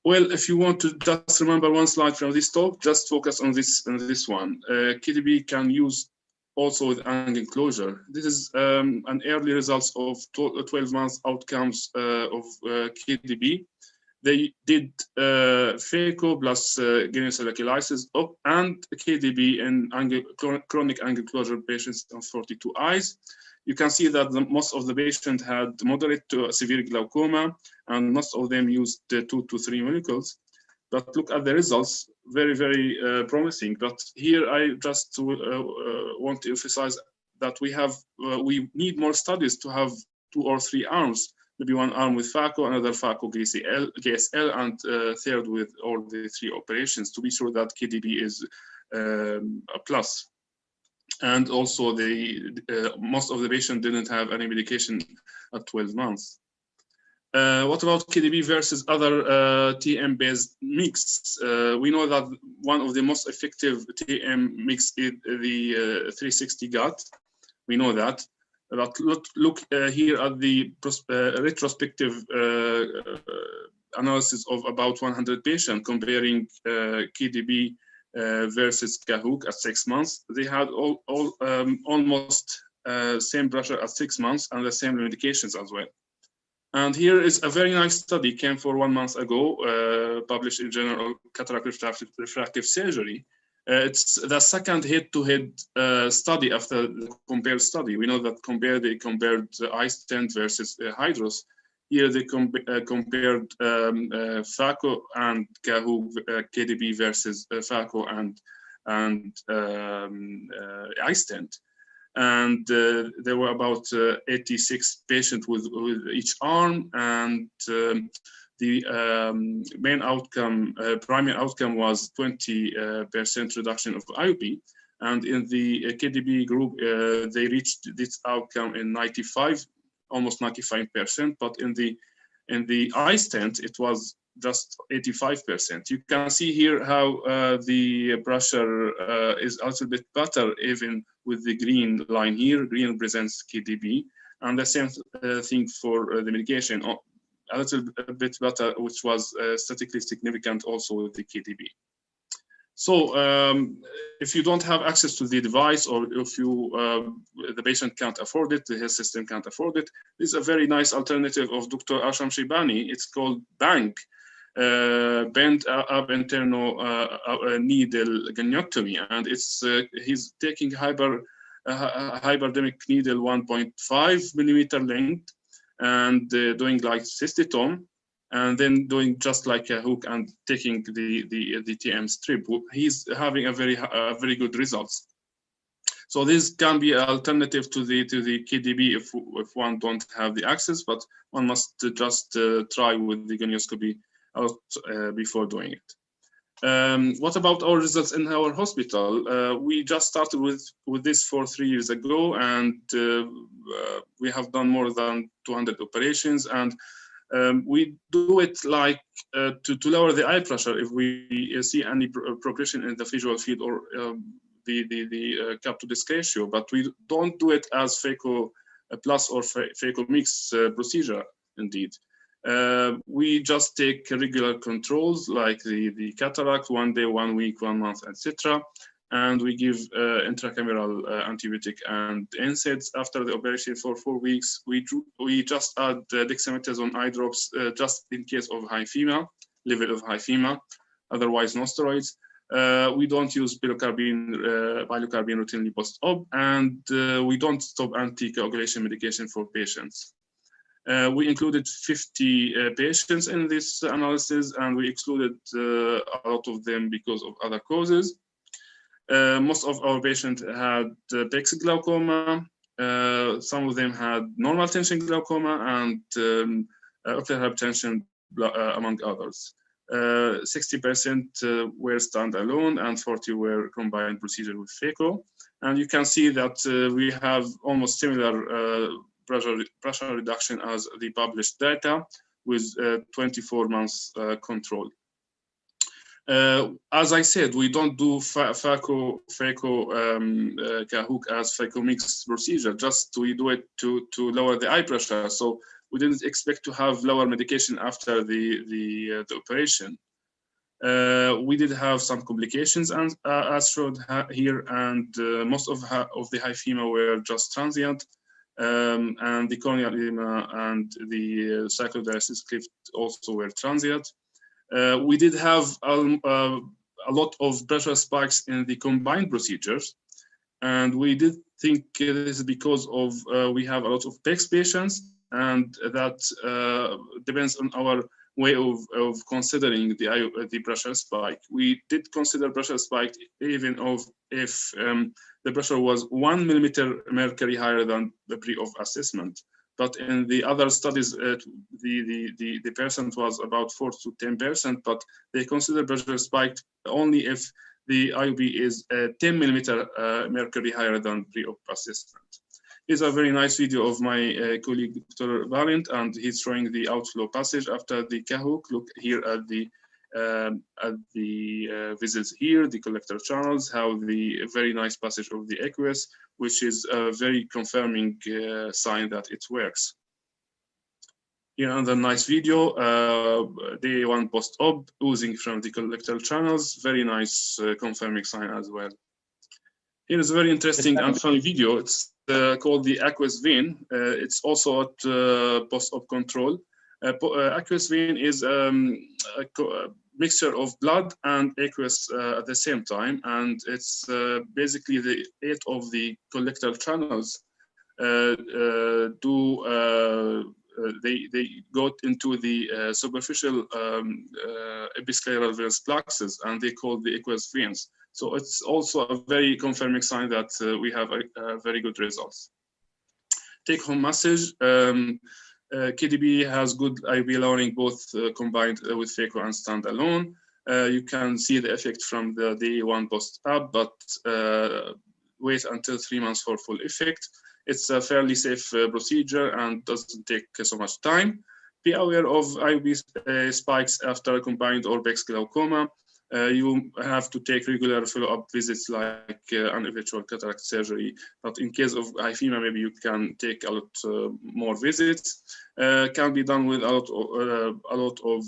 Well, if you want to just remember one slide from this talk, just focus on this one. KDB can use also with angle closure. This is an early results of 12 months outcomes of KDB. They did phaco plus geniocellulitis and KDB in chronic angle closure patients of 42 eyes. You can see that most of the patients had moderate to severe glaucoma, and most of them used 2 to 3 molecules. But look at the results, very, very promising. But here I just want to emphasize that we need more studies to have 2 or 3 arms, maybe one arm with phaco, another phaco GSL, and third with all the 3 operations to be sure that KDB is a plus. And also, most of the patients didn't have any medication at 12 months. What about KDB versus other TM-based mix? We know that one of the most effective TM mix is the 360 GUT. We know that. But look here at the retrospective analysis of about 100 patients comparing KDB versus Cahook at 6 months. They had almost same pressure at 6 months and the same medications as well. And here is a very nice study, came for 1 month ago, published in Journal Cataract Refractive Surgery. It's the second head-to-head study after the COMPARE study. We know that they compared iStent versus Hydros. Here they compared phaco and Cahook, KDB versus phaco and iStent. And there were about 86 patients with each arm, and the main outcome, primary outcome was 20% reduction of IOP. And in the KDB group, they reached this outcome in almost 95%, but in the iStent, it was just 85%. You can see here how the pressure is a little bit better, even with the green line here. Green represents KDB, and the same thing for the medication, a little bit better, which was statistically significant also with the KDB. So if you don't have access to the device, or if the patient can't afford it, the health system can't afford it, this is a very nice alternative of Dr. Asham Shibani. It's called BANG, bent up internal needle goniotomy, and he's taking hypodermic needle 1.5 millimeter length and doing like cystitome, and then doing just like a hook and taking the TM strip. He's having a very good results. So this can be an alternative to the KDB if one don't have the access, but one must just try with the gonioscopy out before doing it. What about our results in our hospital? We just started with this 3 years ago, and we have done more than 200 operations, and we do it like to lower the eye pressure if we see any progression in the visual field or the cap to disc ratio, but we don't do it as phaco plus or phaco mix procedure indeed. We just take regular controls like the cataract, 1 day, 1 week, 1 month, etc. And we give intracameral antibiotic and NSAIDs after the operation for 4 weeks. We just add dexamethasone eye drops just in case of level of hyphema, otherwise no steroids. We don't use pilocarpine routinely post-op, and we don't stop anticoagulation medication for patients. We included 50 patients in this analysis, and we excluded a lot of them because of other causes. Most of our patients had pex glaucoma. Some of them had normal tension glaucoma and ocular hypertension, among others. 60% were standalone and 40 were combined procedure with phaco. And you can see that we have almost similar pressure reduction as the published data with 24 months control. As I said, we don't do phaco Cahook as phaco mix procedure. Just we do it to lower the eye pressure. So we didn't expect to have lower medication after the operation. We did have some complications, and as shown here, and most of the hyphema were just transient, and the corneal edema and the cyclodialysis cliff also were transient. We did have a lot of pressure spikes in the combined procedures, and we did think this is because of we have a lot of PEX patients, and that depends on our way of considering the pressure spike. We did consider pressure spike even if the pressure was 1 millimeter mercury higher than the pre-op assessment. But in the other studies, the percent was about 4 to 10%, but they consider pressure spiked only if the IOP is 10 millimeter mercury higher than pre-op assessment. Here's a very nice video of my colleague, Dr. Valent, and he's showing the outflow passage after the Cahook. Look here at the visits here, the collector channels, how the very nice passage of the aqueous, which is a very confirming sign that it works. Here another nice video, day 1 post-op, oozing from the collector channels, very nice confirming sign as well. Here is a very interesting and funny video. It's called the aqueous vein. It's also at post-op control. Aqueous vein is a mixture of blood and aqueous at the same time, and it's basically the 8 of the collector channels they go into the superficial episcleral venous plexus, and they call the aqueous veins. So it's also a very confirming sign that we have very good results. Take-home message. KDB has good IOP lowering, both combined with phaco and standalone. You can see the effect from the day 1 post-op, but wait until 3 months for full effect. It's a fairly safe procedure and doesn't take so much time. Be aware of IOP spikes after combined or PEX glaucoma. You have to take regular follow-up visits like an eventual cataract surgery. But in case of hyphema, maybe you can take a lot more visits. Can be done with a lot of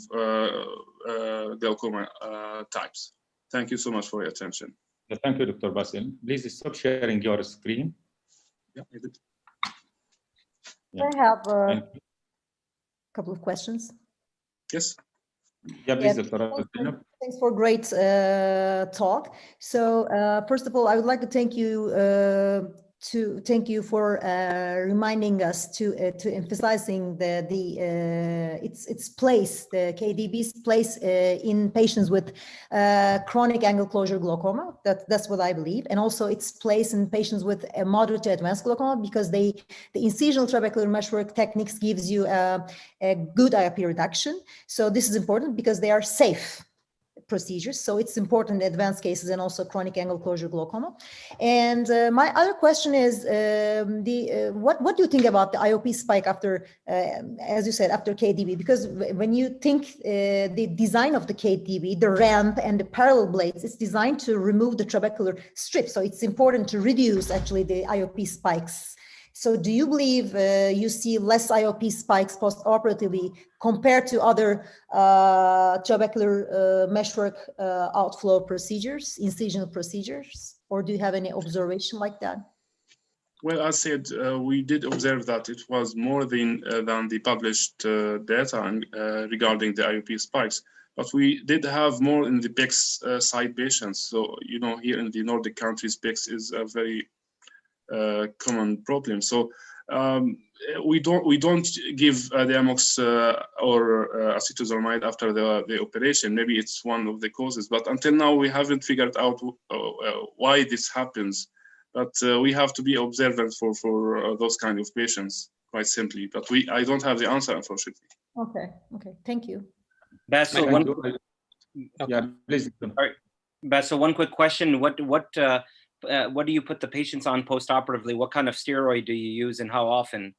glaucoma types. Thank you so much for your attention. Thank you, Dr. Basil. Please stop sharing your screen. Yeah, I did. I have a couple of questions. Yes. Yeah, please, Dr. Thanks for great talk. So first of all, I would like to thank you for reminding us to emphasizing its place, the KDB's place in patients with chronic angle closure glaucoma. That's what I believe, and also its place in patients with moderate to advanced glaucoma, because the incisional trabecular meshwork techniques gives you a good IOP reduction. So this is important because they are safe procedures. So it's important in advanced cases and also chronic angle closure glaucoma. And my other question is, what do you think about the IOP spike after, as you said, after KDB? Because when you think the design of the KDB, the ramp and the parallel blades, it's designed to remove the trabecular strip. So it's important to reduce actually the IOP spikes. So do you believe you see less IOP spikes post-operatively compared to other trabecular meshwork outflow procedures, incisional procedures? Or do you have any observation like that? Well, as said, we did observe that it was more than the published data regarding the IOP spikes. But we did have more in the PEX side patients. So, you know, here in the Nordic countries, PEX is a very common problem. So we don't give Diamox or acetazolamide after the operation. Maybe it's one of the causes, but until now we haven't figured out why this happens. But we have to be observant for those kind of patients, quite simply. But I don't have the answer, unfortunately. Okay. Thank you. Basil, yeah, please. All right. Basil, one quick question. What do you put the patients on post-operatively? What kind of steroid do you use and how often?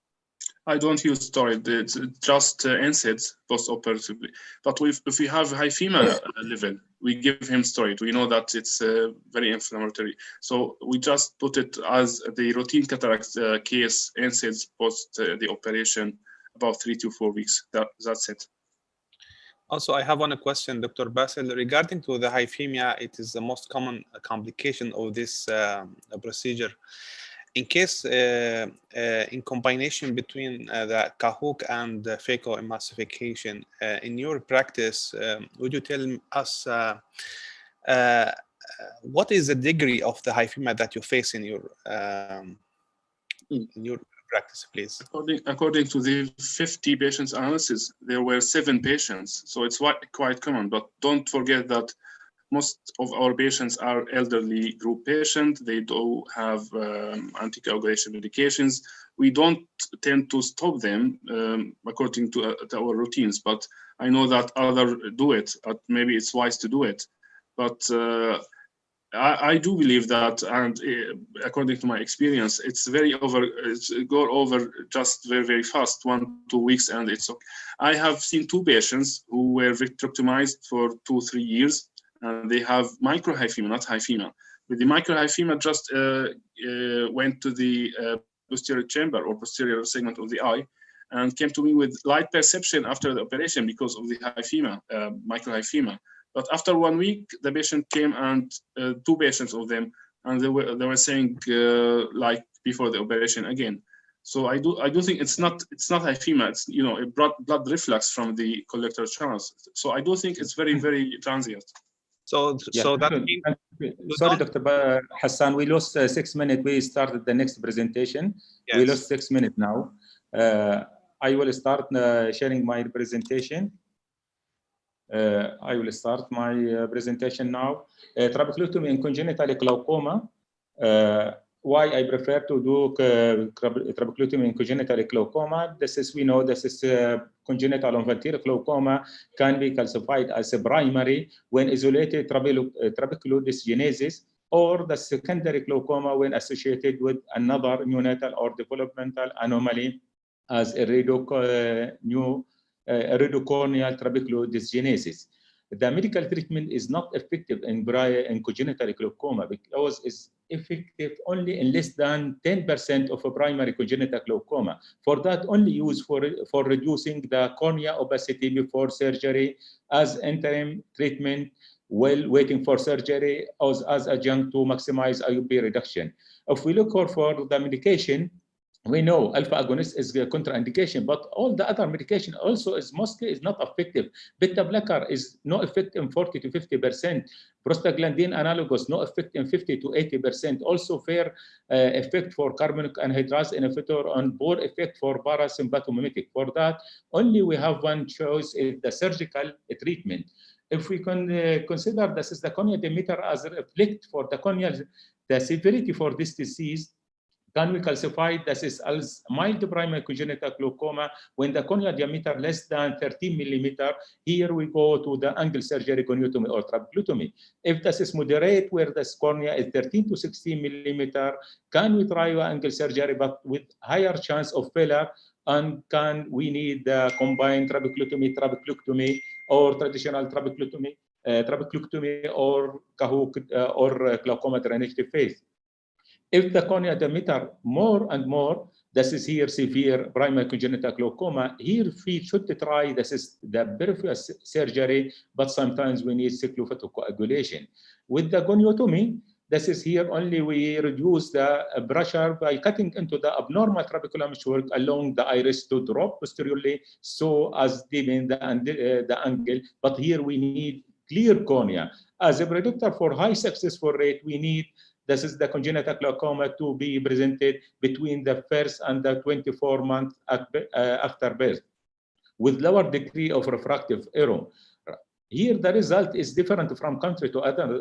I don't use steroid. It's just NSAIDs post-operatively. But if we have hyphema level, we give him steroid. We know that it's very inflammatory. So we just put it as the routine cataract case, NSAIDs post the operation, about 3 to 4 weeks. That's it. Also, I have one question, Dr. Basil, regarding to the hyphemia. It is the most common complication of this procedure. In case, in combination between the CAHOOC and the phacoemulsification, in your practice, would you tell us what is the degree of the hyphemia that you face in your practice, please? According to the 50 patients analysis, there were 7 patients. So it's quite common, but don't forget that most of our patients are elderly group patients. They do have anticoagulation medications. We don't tend to stop them according to our routines, but I know that others do it. Maybe it's wise to do it. But I do believe that, and according to my experience, it's go over just very, very fast, 1-2 weeks, and it's okay. I have seen 2 patients who were vitrectomized for 2-3 years. And they have microhyphema, not hyphema. With the microhyphema, just went to the posterior chamber or posterior segment of the eye, and came to me with light perception after the operation because of the hyphema, microhyphema. But after 1 week, the patient came, and 2 patients of them, and they were saying like before the operation again. So I do think it's not hyphema. It's a blood reflux from the collector channels. So I do think it's very, very transient. So that means... Sorry, Dr. Hassan, we lost 6 minutes. We started the next presentation. Yes. We lost 6 minutes now. I will start sharing my presentation. I will start my presentation now. Trabeculotomy in congenital glaucoma. Why I prefer to do trabeculotomy in congenital glaucoma? We know this is congenital involuntary glaucoma can be classified as a primary when isolated trabeculodysgenesis, or the secondary glaucoma when associated with another neonatal or developmental anomaly as iridocorneal trabeculodysgenesis. The medical treatment is not effective in congenital glaucoma because it's effective only in less than 10% of a primary congenital glaucoma. For that, only used for reducing the cornea opacity before surgery as interim treatment while waiting for surgery as adjunct to maximize IOP reduction. If we look for the medication, we know alpha agonist is a contraindication, but all the other medication also mostly is not effective. Beta blocker is no effect in 40 to 50%. Prostaglandin analogous, no effect in 50 to 80%. Also fair effect for carbonic anhydrase inhibitor and poor effect for parasympatomimetic. For that, only we have one choice, is the surgical treatment. If we can consider this is the corneal diameter as reflect for the corneal, the severity for this disease, can we classify this as mild primary congenital glaucoma when the corneal diameter less than 13 millimeter? Here we go to the angle surgery goniotomy or trabeculotomy. If this is moderate, where the cornea is 13 to 16 millimeter, can we try angle surgery but with higher chance of failure? And can we need the combined trabeculotomy, or traditional trabeculotomy, or CAHOOC or glaucoma drainage phase? If the corneal diameter more and more, this is here severe primary congenital glaucoma, here we should try, this is the peripheral surgery, but sometimes we need cyclophotocoagulation. With the goniotomy, this is here only we reduce the pressure by cutting into the abnormal trabecular meshwork along the iris to drop posteriorly so as deepen the angle, but here we need clear cornea. As a predictor for high successful rate, we need this is the congenital glaucoma to be presented between the first and the 24 months after birth, with lower degree of refractive error. Here, the result is different from country to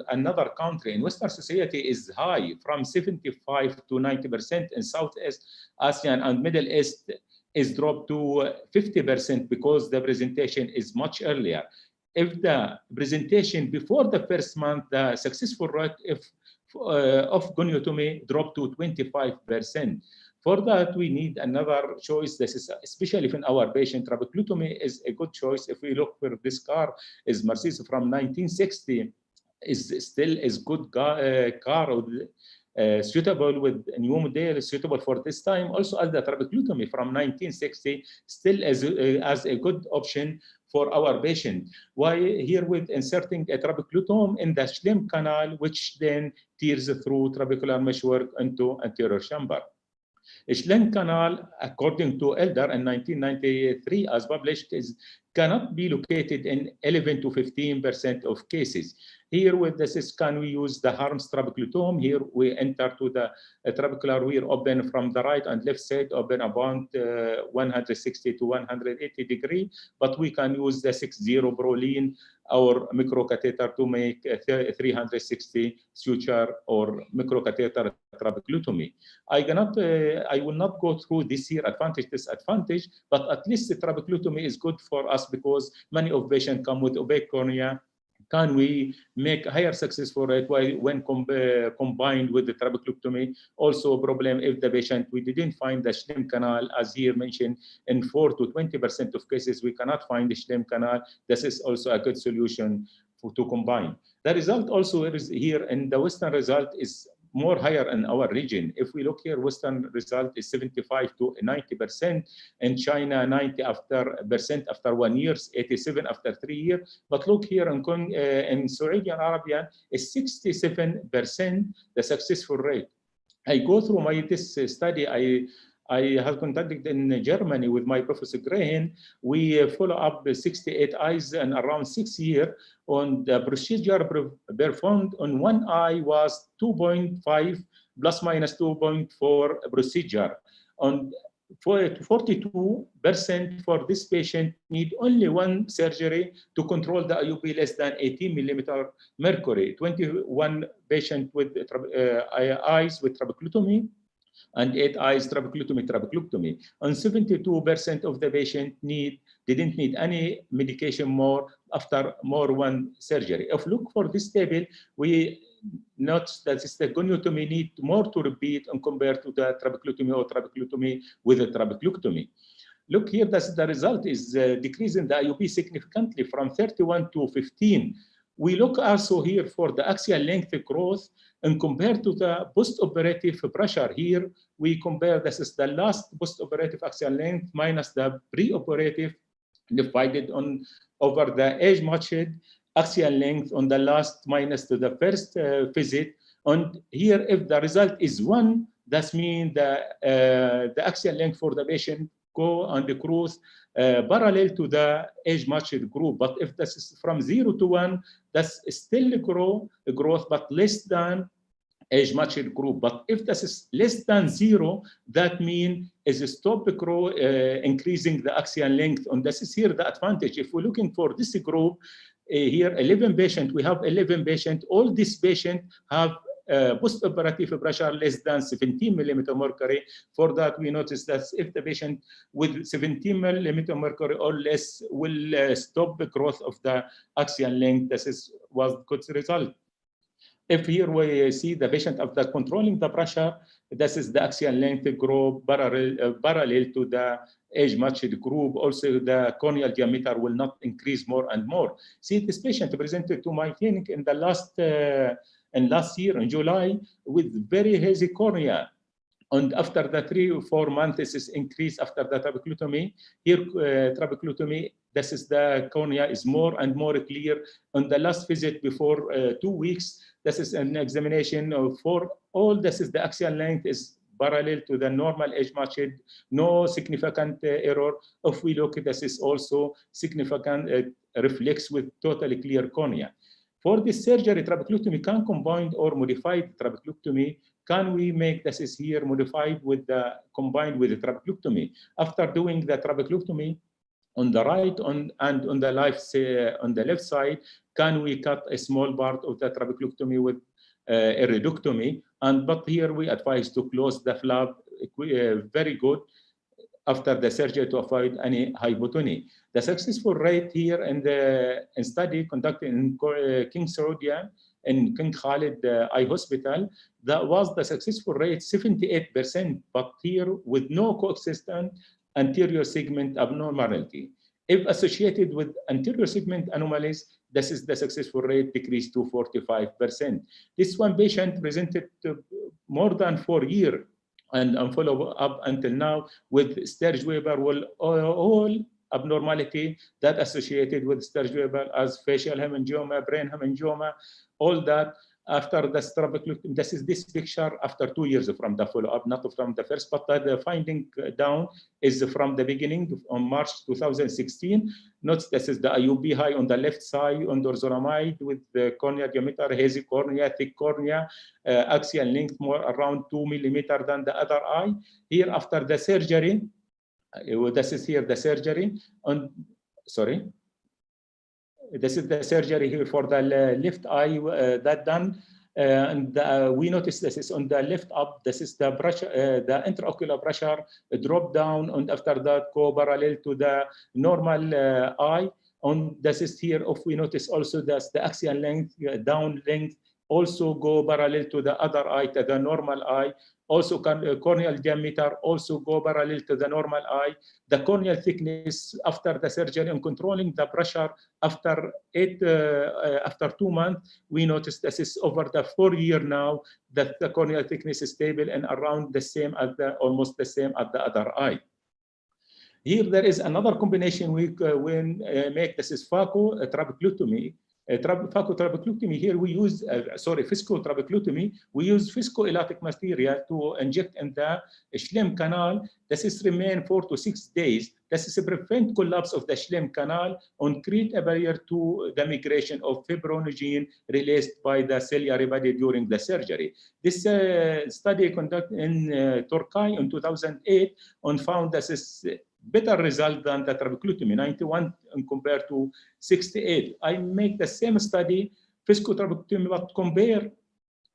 another country. In Western society is high, from 75 to 90%. In Southeast Asian and Middle East is dropped to 50% because the presentation is much earlier. If the presentation before the first month, the successful rate of goniotomy dropped to 25%. For that, we need another choice. This is especially in our patient, trabeculotomy is a good choice. If we look for this car, is Mercedes from 1960, is still is good car suitable with new model, suitable for this time. Also, as the trabeculotomy from 1960 still as a good option for our patient. Why here with inserting a trabeculotome in the Schlemm canal, which then tears through trabecular meshwork into anterior chamber. Schlemm canal, according to Elder in 1993, as published, cannot be located in 11 to 15% of cases. Here with this, can we use the Harms trabeculotome? Here we enter to the trabecular weir open from the right and left side, open about 160 to 180 degree, but we can use the 60 Prolene or microcatheter to make 360 suture or microcatheter trabeculotomy. I will not go through this here advantage, disadvantage, but at least the trabeculotomy is good for us because many of patients come with opaque cornea. Can we make higher success for it when combined with the trabeculotomy? Also a problem if the patient, we didn't find the Schlemm canal, as here mentioned, in 4 to 20% of cases, we cannot find the Schlemm canal. This is also a good solution to combine. The result also is here, and the Western result is more higher in our region. If we look here, Western result is 75 to 90%. In China, 90% after 1 year, 87 after 3 years. But look here in Saudi Arabia, is 67% the successful rate. I go through this study. I have conducted in Germany with my Professor Grehen. We follow up 68 eyes in around 6 years. On the procedure performed on one eye was 2.5 plus minus 2.4 procedure. On 42% for this patient need only one surgery to control the IOP less than 18 millimeter mercury. 21 patient with eyes with trabeculotomy, and 8 eyes trabeculotomy. And 72% of the patient didn't need any medication more after one surgery. If look for this table, we note that the goniotomy need more to repeat and compared to the trabeculotomy or trabeculotomy with the trabeculotomy. Look here, the result is decreasing the IOP significantly from 31 to 15. We look also here for the axial length growth and compared to the post-operative pressure. Here we compare, this is the last post-operative axial length minus the pre-operative divided over the age-matched axial length on the last minus to the first visit. And here, if the result is 1, that means the axial length for the patient go and growth parallel to the age-matched group. But if this is from 0 to 1, that's still growth, but less than age-matched group. But if this is less than 0, that means is a stop increasing the axial length. And this is here the advantage. If we're looking for this group, here 11 patients, we have 11 patients. All these patients have post-operative pressure less than 17 millimeter mercury. For that, we notice that if the patient with 17 millimeter mercury or less will stop the growth of the axial length, this was good result. If here we see the patient after controlling the pressure, this is the axial length group parallel to the age-matched group. Also, the corneal diameter will not increase more and more. See, this patient presented to my clinic in the last year in July with very hazy cornea. And after the 3 or 4 months, this is increased after the trabeculotomy. Here, trabeculotomy, this is the cornea is more and more clear. On the last visit before 2 weeks, this is an examination for all. This is the axial length is parallel to the normal age-matched, no significant error. If we look at this, is also significant reflex with totally clear cornea. For this surgery, trabeculotomy can combine or modified trabeculotomy. Can we make this is here modified with the combined with the trabeculotomy? After doing the trabeculotomy on the right and on the left side, can we cut a small part of the trabeculotomy with a reductomy? But here we advise to close the flap very good after the surgery to avoid any hypotony. The successful rate here in the study conducted in King Saudi in King Khalid Eye Hospital, that was the successful rate 78%, but here with no coexistent anterior segment abnormality. If associated with anterior segment anomalies, this is the successful rate decreased to 45%. This one patient presented more than 4 years and follow up until now with Sturge-Weber, all abnormality that associated with Sturge-Weber as facial hemangioma, brain hemangioma, all that. After the strabeclectomy, this is this picture after 2 years from the follow-up, not from the first, but the finding down is from the beginning on March 2016. Note this is the IUB high on the left side on dorzolamide with the cornea diameter, hazy cornea, thick cornea, axial length more around 2 millimeters than the other eye. Here after the surgery, this is here the surgery on, sorry. This is the surgery here for the left eye that done, and we notice this is on the left up. This is the pressure, the intraocular pressure drop down, and after that go parallel to the normal eye. On this is here, if we notice also that the axial length, down length, also go parallel to the other eye, to the normal eye. Also corneal diameter also go parallel to the normal eye. The corneal thickness after the surgery and controlling the pressure after 2 months, we noticed this is over the 4 year now that the corneal thickness is stable and around the same as the, almost the same as the other eye. Here there is another combination we make, this is phaco trabeculectomy. Phacotrabeculectomy, here we use, viscotrabeculectomy, we use viscoelastic material to inject in the Schlemm canal. This is remain 4 to 6 days. This is a prevent collapse of the Schlemm canal and create a barrier to the migration of fibrinogen released by the ciliary body during the surgery. This study conducted in Turkey in 2008 and found this is better result than the trabeculectomy, 91 compared to 68. I make the same study, viscotrabeculectomy, but compare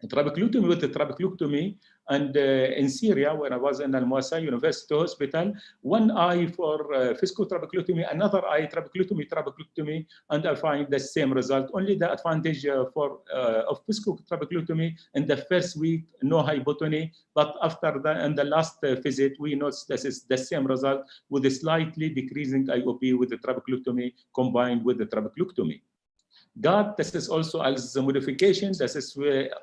trabeculectomy with the trabeculectomy. And in Syria, when I was in Al Muasa University Hospital, one eye for viscotrabeculectomy, another eye trabeculectomy, and I find the same result. Only the advantage of viscotrabeculectomy in the first week, no hypotony, but after the in the last visit, we noticed this is the same result with a slightly decreasing IOP with the trabeculectomy combined with the trabeculectomy. That this is also as a modification, this is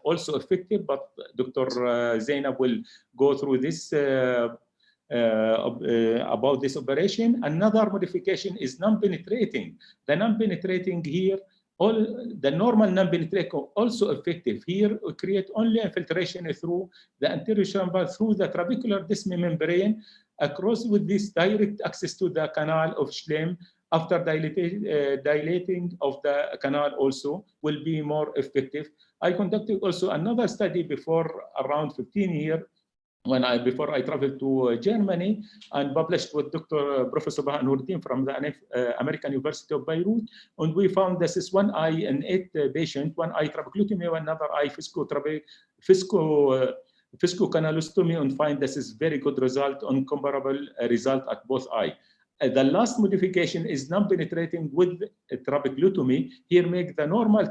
also effective, but Dr. Zainab will go through this about this operation. Another modification is non-penetrating. The non-penetrating here, all the normal non-penetrating also effective. Here we create only infiltration through the anterior chamber through the trabecular disc membrane across with this direct access to the canal of Schlemm. After dilating of the canal also will be more effective. I conducted also another study before around 15 years before I traveled to Germany and published with Professor Baha Nuruddin from the American University of Beirut. And we found this is one eye in 8 patients, one eye trabeculectomy, another eye viscocanalostomy, and find this is very good result on comparable result at both eyes. The last modification is non-penetrating with trabeculectomy. Here make the normal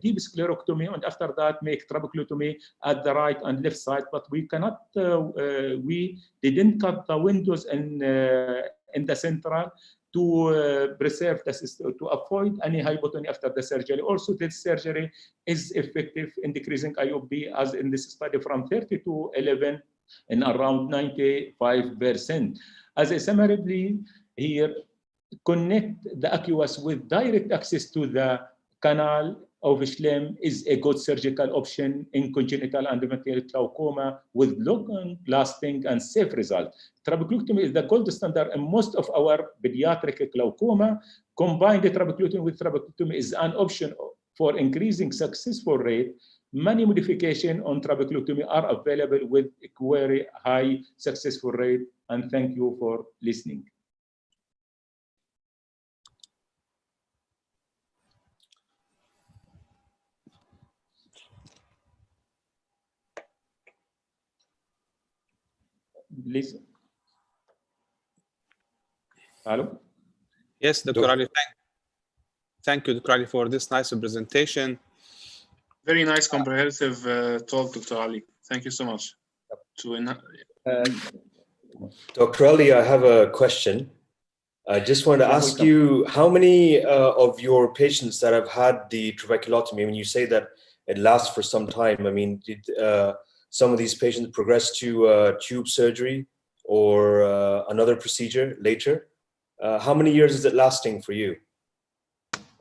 deep sclerectomy, and after that make trabeculectomy at the right and left side. But we cannot, we didn't cut the windows in the central to preserve the system, to avoid any hypotony after the surgery. Also, this surgery is effective in decreasing IOP, as in this study from 30 to 11 and around 95%. As a summary here, connect the aqueous with direct access to the canal of Schlemm is a good surgical option in congenital and intraocular glaucoma with long-lasting and safe results. Trabeculectomy is the gold standard in most of our pediatric glaucoma. Combined trabeculectomy with trabeculectomy is an option for increasing successful rate. Many modifications on trabeculectomy are available with a very high successful rate. And thank you for listening. Please. Hello? Yes, Dr. Ali, thank you, Dr. Ali, for this nice presentation. Very nice, comprehensive talk, Dr. Ali. Thank you so much. Dr. Ali, I have a question. I just want to ask you, how many of your patients that have had the trabeculotomy, I mean, you say that it lasts for some time. I mean, did some of these patients progress to tube surgery or another procedure later? How many years is it lasting for you?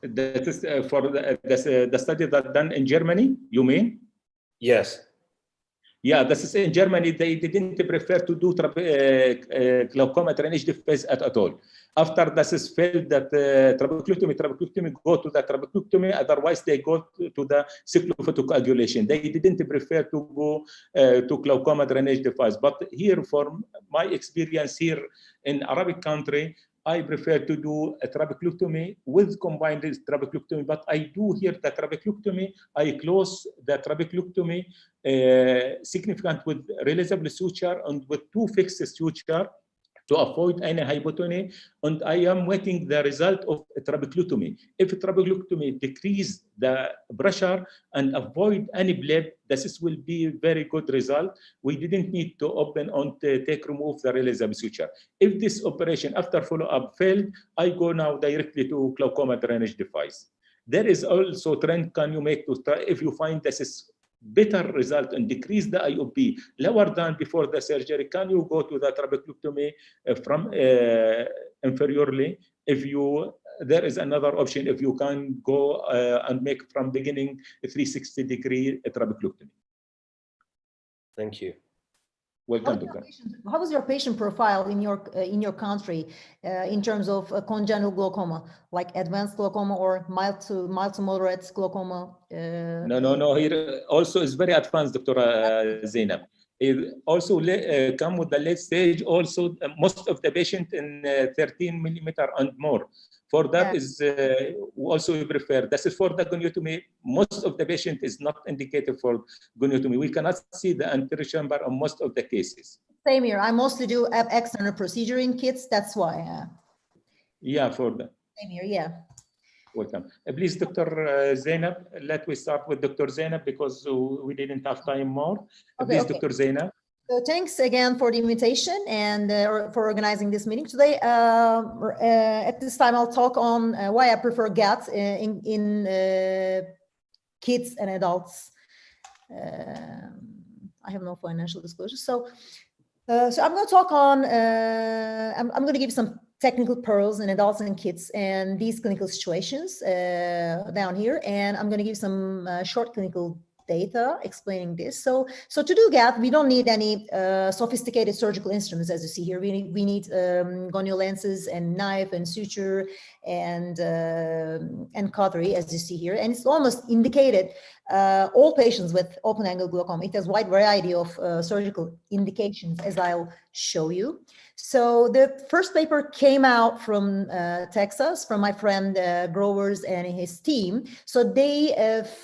That is for the study that done in Germany, you mean? Yes. Yeah, this is in Germany. They didn't prefer to do glaucoma drainage device at all. After this is failed, that trabeculotomy go to the trabeculotomy. Otherwise, they go to the cyclophotocoagulation. They didn't prefer to go to glaucoma drainage device. But here, from my experience here in Arabic country, I prefer to do a trabeculotomy with combined trabeculotomy, but I do here the trabeculotomy. I close the trabeculotomy significant with realizable suture and with 2 fixed suture to avoid any hypotony, and I am waiting the result of trabeculotomy. If trabeculotomy decrease the pressure and avoid any bleed, this will be very good result. We didn't need to open and remove the realizable suture. If this operation after follow-up failed, I go now directly to glaucoma drainage device. There is also trend can you make to try, if you find this is better result and decrease the IOP lower than before the surgery, can you go to the trabeculotomy from inferiorly? If you, there is another option, if you can go and make from beginning a 360-degree trabeculotomy. Thank you. Welcome, Doctor. How was your patient profile in your country in terms of congenital glaucoma, like advanced glaucoma or mild to moderate glaucoma? No. Here also is very advanced, Dr. Zainab. It also come with the late stage. Also, most of the patient in 13 millimeter and more. For that is also we prefer. This is for the goniotomy. Most of the patient is not indicated for goniotomy. We cannot see the anterior chamber on most of the cases. Same here. I mostly do external procedure in kids. That's why. Yeah, for that. Same here. Yeah. Welcome. Please, Dr. Zainab, let we start with Dr. Zainab because we didn't have time more. Okay, please, okay. Dr. Zainab. So thanks again for the invitation and for organizing this meeting today. At this time, I'll talk on why I prefer GATT in kids and adults. I have no financial disclosure. So I'm going to talk on, I'm going to give some technical pearls in adults and kids and these clinical situations down here. And I'm going to give some short clinical data explaining this. So to do GATT, we don't need any sophisticated surgical instruments, as you see here. We need gonio lenses and knife and suture and cautery, as you see here. And it's almost indicated all patients with open angle glaucoma. It has a wide variety of surgical indications, as I'll show you. So the first paper came out from Texas, from my friend Growers and his team. So they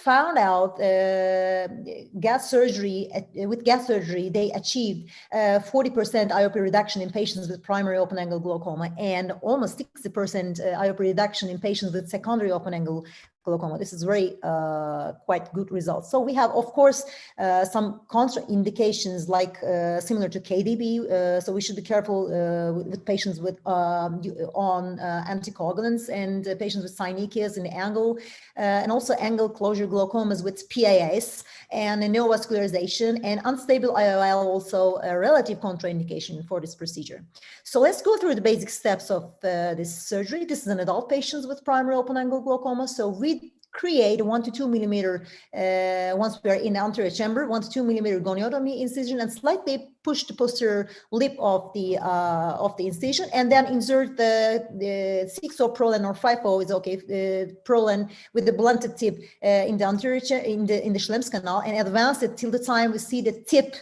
found out GATT surgery, with GATT surgery, they achieved 40% IOP reduction in patients with primary open angle glaucoma and almost 60% IOP reduction in patients with secondary open angle glaucoma. This is very quite good results. So we have, of course, some contraindications like similar to KDB. So we should be careful with patients with on anticoagulants and patients with synechias in the angle, and also angle closure glaucomas with PAS and neovascularization and unstable IOL, also a relative contraindication for this procedure. So let's go through the basic steps of this surgery. This is an adult patient with primary open angle glaucoma. So we create a 1 to 2 millimeter, once we are in the anterior chamber, 1 to 2 millimeter goniotomy incision and slightly push the posterior lip of the incision and then insert the 6-0 Prolen or 5-0 is okay, Prolen with the blunted tip in the anterior, in the Schlemm's canal and advance it till the time we see the tip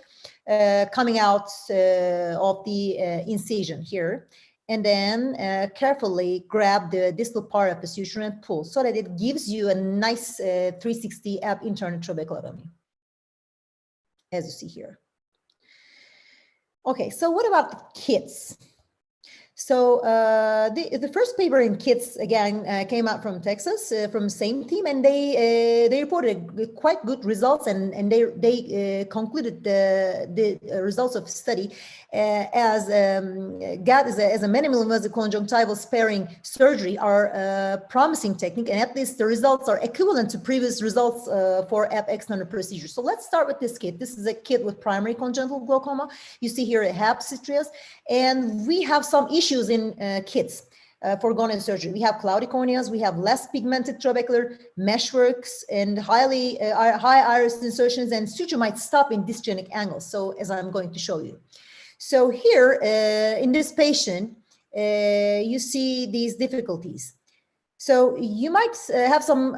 coming out of the incision here. And then carefully grab the distal part of the suture and pull so that it gives you a nice 360 ab internal trabeculotomy, as you see here. Okay, so what about the kids? So the first paper in kids, again, came out from Texas, from the same team, and they reported quite good results, and they concluded the results of the study as GAT as a minimal invasive conjunctival sparing surgery are a promising technique, and at least the results are equivalent to previous results for external procedures. So let's start with this kid. This is a kid with primary congenital glaucoma. You see here a hapsitrias, and we have some issues in kids for gonio surgery. We have cloudy corneas, we have less pigmented trabecular meshworks, and high iris insertions, and suture might stop in dysgenic angles. So as I'm going to show you. So here in this patient, you see these difficulties. So you might have some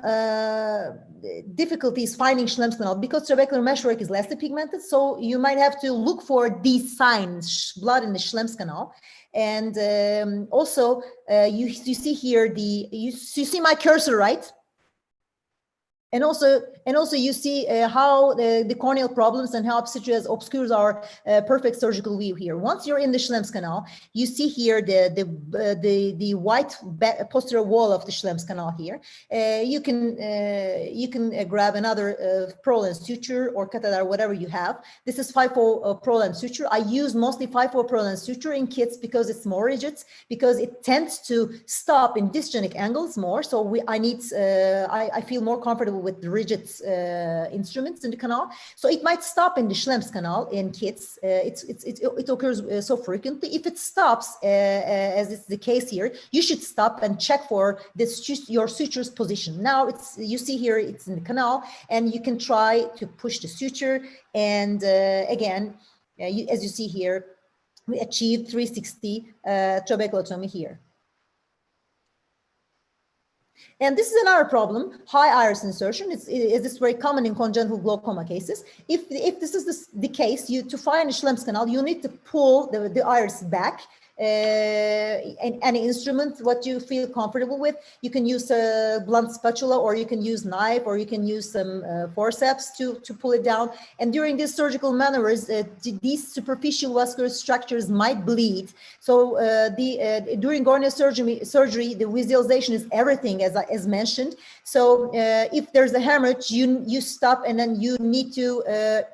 difficulties finding Schlemm's canal because trabecular meshwork is less pigmented. So you might have to look for these signs, blood in the Schlemm's canal. And also you see here you see my cursor, right? And also you see how the corneal problems and how hapsitrias obscures our perfect surgical view here. Once you're in the Schlemm's canal, you see here the white posterior wall of the Schlemm's canal here. You can grab another Proland suture or catheter, whatever you have. This is 5/0 Proland suture. I use mostly 5/0 Proland suture in kids because it's more rigid, because it tends to stop in dysgenic angles more. So I feel more comfortable with the rigid instruments in the canal. So it might stop in the Schlemm's canal in kids. It occurs so frequently. If it stops, as is the case here, you should stop and check for your suture's position. Now you see here it's in the canal, and you can try to push the suture. And again, as you see here, we achieved 360 trabeculotomy here. And this is another problem, high iris insertion. It's very common in congenital glaucoma cases. If this is the case, to find a Schlemm's canal, you need to pull the iris back. And any instrument, what you feel comfortable with. You can use a blunt spatula, or you can use knife, or you can use some forceps to pull it down. And during these surgical maneuvers, these superficial vascular structures might bleed. So during gonio surgery, the visualization is everything, as mentioned. So if there's a hemorrhage, you stop, and then you need to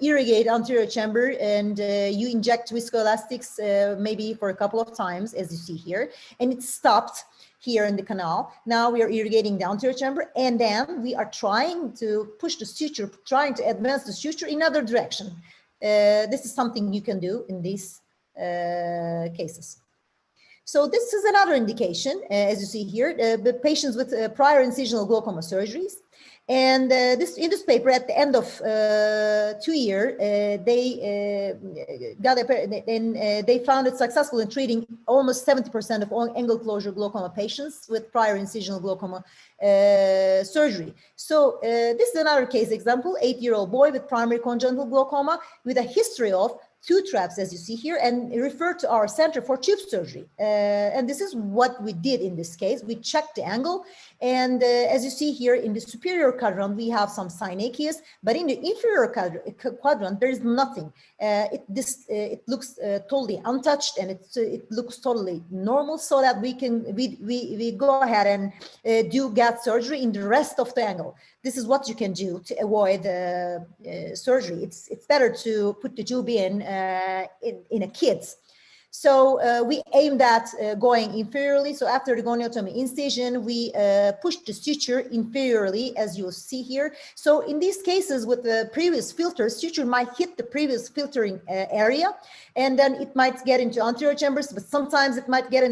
irrigate anterior chamber, and you inject viscoelastics maybe for a couple of times, as you see here, and it stopped here in the canal. Now we are irrigating the anterior chamber, and then we are trying to push the suture, trying to advance the suture in other direction. This is something you can do in these cases. So this is another indication, as you see here, the patients with prior incisional glaucoma surgeries. And in this paper, at the end of 2 years, they found it successful in treating almost 70% of all angle closure glaucoma patients with prior incisional glaucoma surgery. So this is another case example, 8-year-old boy with primary congenital glaucoma with a history of 2 traps, as you see here, and referred to our center for tube surgery. And this is what we did in this case. We checked the angle, and as you see here in the superior quadrant, we have some synechias, but in the inferior quadrant, there is nothing. It looks totally untouched, and it looks totally normal, so that we go ahead and do GAT surgery in the rest of the angle. This is what you can do to avoid surgery. It's better to put the tube in a kids. So we aimed at going inferiorly. So after the goniotomy incision, we pushed the suture inferiorly, as you'll see here. So in these cases with the previous filter, suture might hit the previous filtering area, and then it might get into anterior chambers, but sometimes it might get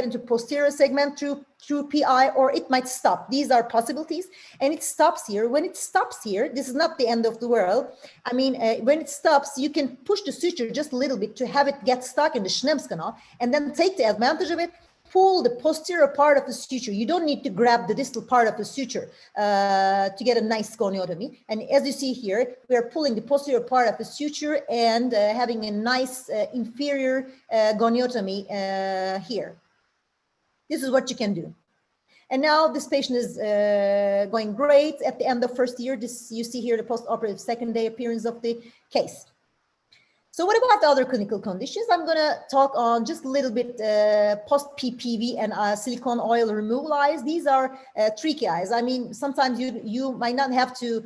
into posterior segment through PI, or it might stop. These are possibilities, and it stops here. When it stops here, this is not the end of the world. I mean, when it stops, you can push the suture just a little bit to have it get stuck in the Schlemm's canal, and then take the advantage of it, pull the posterior part of the suture. You don't need to grab the distal part of the suture to get a nice goniotomy. And as you see here, we are pulling the posterior part of the suture and having a nice inferior goniotomy here. This is what you can do. And now this patient is going great. At the end of first year, you see here the post-operative second day appearance of the case. So what about the other clinical conditions? I'm going to talk on just a little bit post-PPV and silicone oil removal eyes. These are tricky eyes. I mean, sometimes you might not have to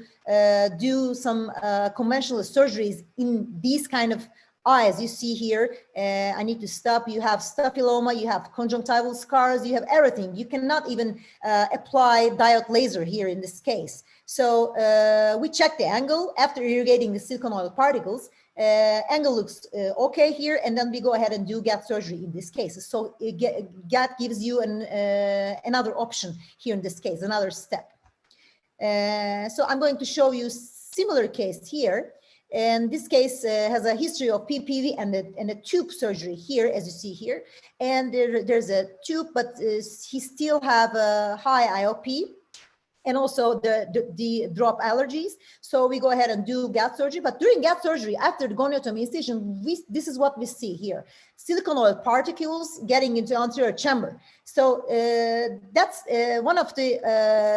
do some conventional surgeries in these kind of eyes. You see here, I need to stop. You have staphyloma, you have conjunctival scars, you have everything. You cannot even apply diode laser here in this case. So we check the angle after irrigating the silicone oil particles. Angle looks okay here, and then we go ahead and do GAT surgery in this case. So GAT gives you another option here in this case, another step. So I'm going to show you similar case here. And this case has a history of PPV and a tube surgery here, as you see here. And there's a tube, but he still have a high IOP and also the drop allergies. So we go ahead and do GAT surgery. But during GAT surgery, after the goniotomy incision, this is what we see here. Silicone oil particles getting into anterior chamber. So that's one of the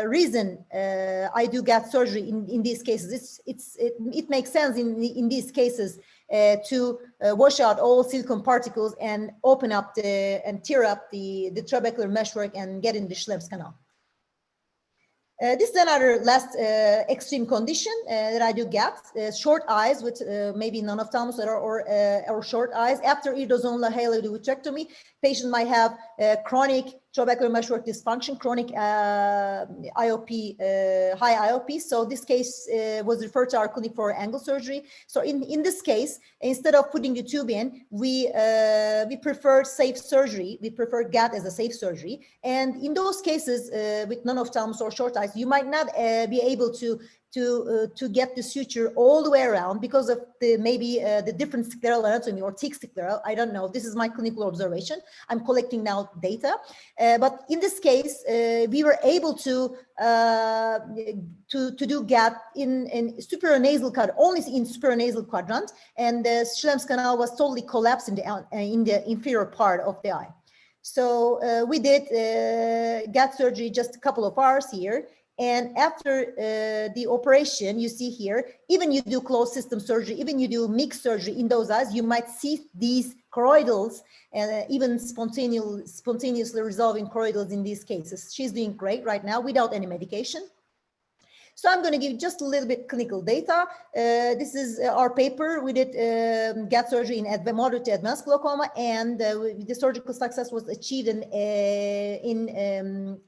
reason I do GAT surgery in these cases. It makes sense in these cases to wash out all silicone particles and open up and tear up the trabecular meshwork and get in the Schlemm's canal. This is another last extreme condition that I do GAT, short eyes with maybe non-ophthalmos or short eyes. After iridozonal hyalodivitrectomy, patient might have chronic trabecular meshwork dysfunction, chronic IOP, high IOP. So this case was referred to our clinic for angle surgery. So in this case, instead of putting the tube in, we prefer safe surgery. We prefer GAT as a safe surgery. And in those cases with non-ophthalmos or short eyes, you might not be able to get the suture all the way around because of maybe the different scleral anatomy or thick scleral. I don't know. This is my clinical observation. I'm collecting now data. But in this case, we were able to do GAT in supranasal quadrant, only in supranasal quadrant, and the Schlemm's canal was totally collapsed in the inferior part of the eye. So we did GAT surgery just a couple of hours here. And after the operation, you see here, even you do closed system surgery, even you do mixed surgery in those eyes, you might see these choroidals and even spontaneously resolving choroidals in these cases. She's doing great right now without any medication. So I'm going to give just a little bit clinical data. This is our paper. We did GAT surgery in moderate to advanced glaucoma, and the surgical success was achieved in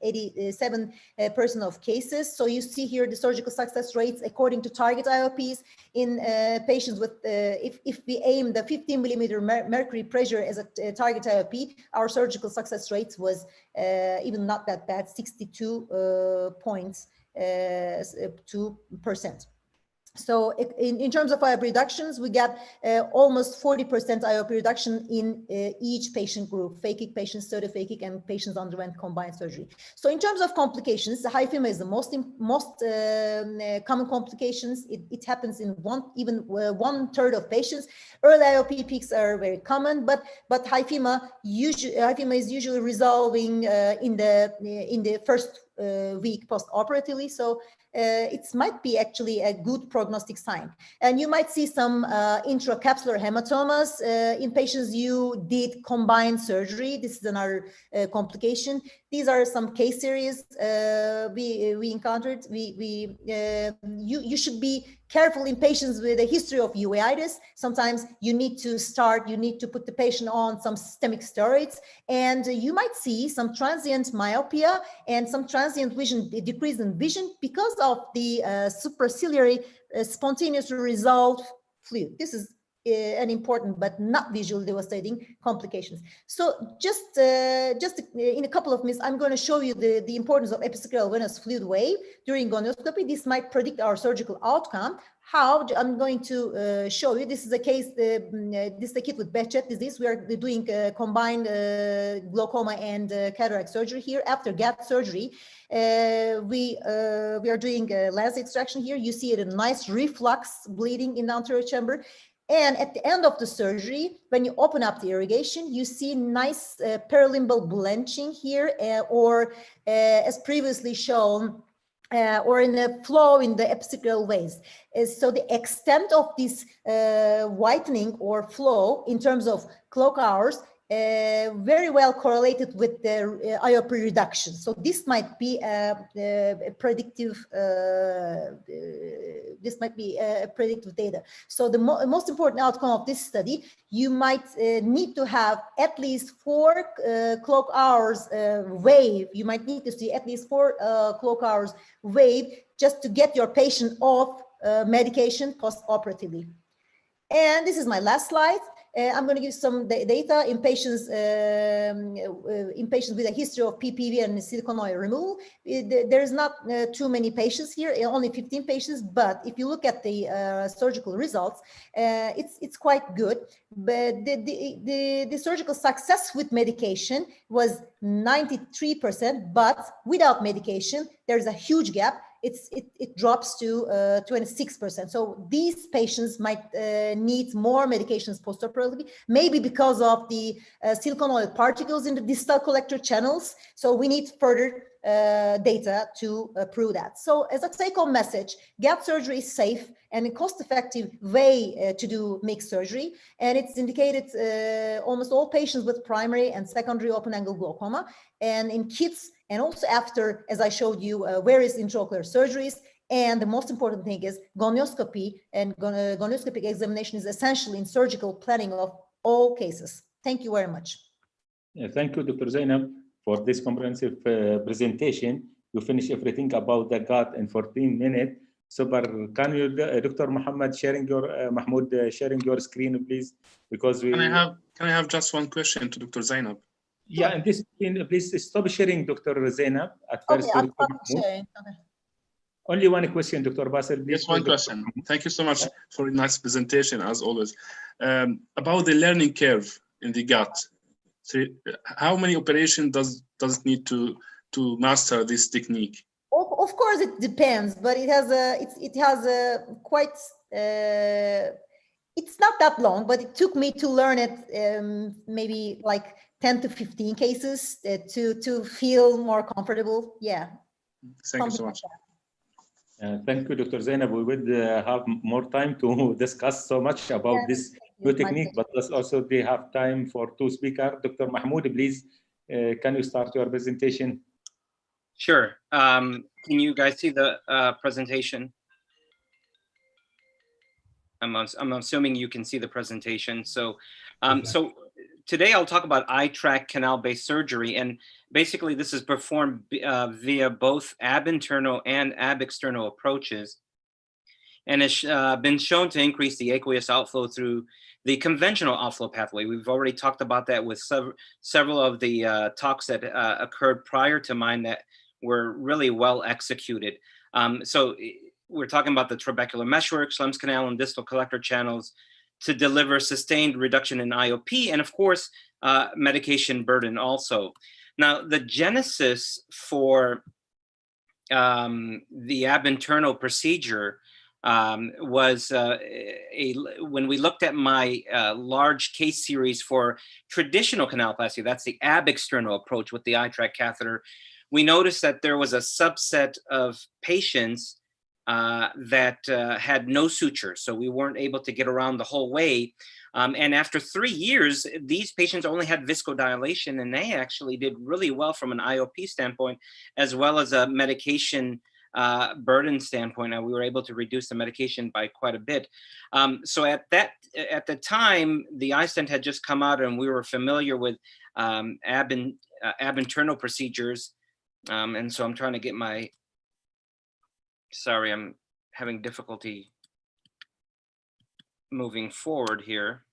87% of cases. So you see here the surgical success rates according to target IOPs in patients with, if we aim the 15 millimeter mercury pressure as a target IOP, our surgical success rates was even not that bad, 62 points. 2%. So in terms of IOP reductions, we got almost 40% IOP reduction in each patient group, phakic patients, pseudophakic, and patients underwent combined surgery. So in terms of complications, the hyphema is the most common complications. It happens in even 1/3 of patients. Early IOP peaks are very common, but hyphema is usually resolving in the first week post-operatively. So it might be actually a good prognostic sign. And you might see some intracapsular hematomas in patients you did combined surgery. This is another complication. These are some case series we encountered. You should be careful in patients with a history of uveitis. Sometimes you need to put the patient on some systemic steroids, and you might see some transient myopia and some transient decrease in vision because of the supraciliary spontaneously resolved fluid. This is an important but not visually devastating complications. So just in a couple of minutes, I'm going to show you the importance of episcleral venous fluid wave during gonioscopy. This might predict our surgical outcome. How? I'm going to show you. This is a case, this is a kid with Behçet disease. We are doing combined glaucoma and cataract surgery here. After GAT surgery, we are doing lens extraction here. You see a nice reflux bleeding in the anterior chamber. And at the end of the surgery, when you open up the irrigation, you see nice perilimbal blanching here, or as previously shown, or in a flow in the epicyclical waves. So the extent of this whitening or flow in terms of clock hours very well correlated with the IOP reduction. So this might be a predictive. This might be a predictive data. So the most important outcome of this study, you might need to have at least 4 clock hours wave. You might need to see at least 4 clock hours wave just to get your patient off medication post-operatively. And this is my last slide. I'm going to give some data in patients with a history of PPV and silicone oil removal. There's not too many patients here, only 15 patients. But if you look at the surgical results, it's quite good. But the surgical success with medication was 93%, but without medication, there's a huge gap. It drops to 26%. So these patients might need more medications postoperatively, maybe because of the silicone oil particles in the distal collector channels. So we need further data to prove that. So as a take-home message, gap surgery is safe and a cost-effective way to do mixed surgery. And it's indicated almost all patients with primary and secondary open-angle glaucoma. And in kids, and also after, as I showed you, various intraocular surgeries. And the most important thing is gonioscopy, and gonioscopic examination is essential in surgical planning of all cases. Thank you very much. Thank you, Dr. Zainab, for this comprehensive presentation. You finish everything about the gut in 14 minutes. Super. Can you, Dr. Mahmoud, sharing your screen, please? Because we can I have just one question to Dr. Zainab? Yeah, and this, please stop sharing, Dr. Zainab, at first. Okay, I'll sharing. Okay. Only one question, Dr. Basil. Yes, one question. Thank you so much for a nice presentation, as always. About the learning curve in the gut, so how many operations does it need to master this technique? Of course, it depends, but it has a quite. It's not that long, but it took me to learn it maybe like 10 to 15 cases to feel more comfortable. Yeah. Thank you so much. Thank you, Dr. Zainab. We would have more time to discuss so much about this new technique, but also they have time for 2 speakers. Dr. Mahmoud, please, can you start your presentation? Sure. Can you guys see the presentation? I'm assuming you can see the presentation. So, so today I'll talk about eye tract canal-based surgery, and basically this is performed via both ab internal and ab external approaches, and it's been shown to increase the aqueous outflow through the conventional outflow pathway. We've already talked about that with several of the talks that occurred prior to mine that were really well executed. So we're talking about the trabecular meshwork, Schlemm's canal, and distal collector channels to deliver sustained reduction in IOP, and of course, medication burden also. Now, the genesis for the ab internal procedure was when we looked at my large case series for traditional canaloplasty, that's the ab external approach with the eye tract catheter, we noticed that there was a subset of patients that had no suture. So we weren't able to get around the whole way. And after 3 years, these patients only had viscodilation, and they actually did really well from an IOP standpoint, as well as a medication burden standpoint. And we were able to reduce the medication by quite a bit. So at the time, the iStent had just come out, and we were familiar with ab internal procedures. And so I'm trying to get my, sorry, I'm having difficulty moving forward here.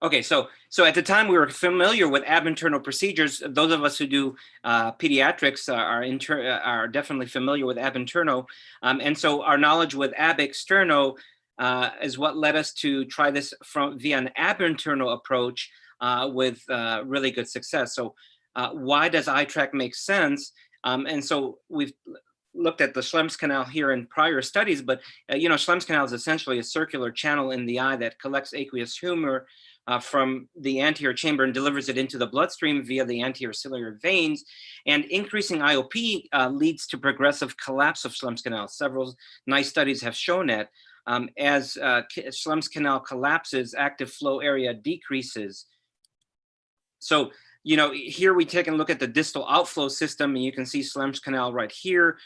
Okay, so at the time we were familiar with ab internal procedures. Those of us who do pediatrics are definitely familiar with ab internal, and so our knowledge with ab external is what led us to try this via an ab internal approach with really good success. So why does eye tract make sense? And so we've looked at the Schlemm's canal here in prior studies, but you know, Schlemm's canal is essentially a circular channel in the eye that collects aqueous humor from the anterior chamber and delivers it into the bloodstream via the anterior ciliary veins. And increasing IOP leads to progressive collapse of Schlemm's canal. Several nice studies have shown that. As Schlemm's canal collapses, active flow area decreases. So, here we take a look at the distal outflow system, and you can see Schlemm's canal right here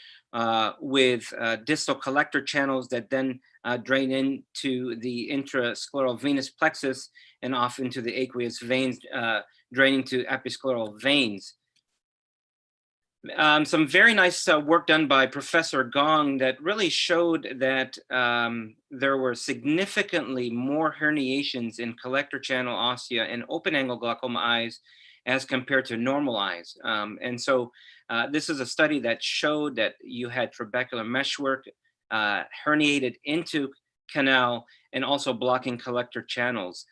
with distal collector channels that then drain into the intrascleral venous plexus and off into the aqueous veins, draining to episcleral veins. Some very nice work done by Professor Gong that really showed that there were significantly more herniations in collector channel ossia in open angle glaucoma eyes as compared to normal eyes. And so this is a study that showed that you had trabecular meshwork herniated into canal and also blocking collector channels.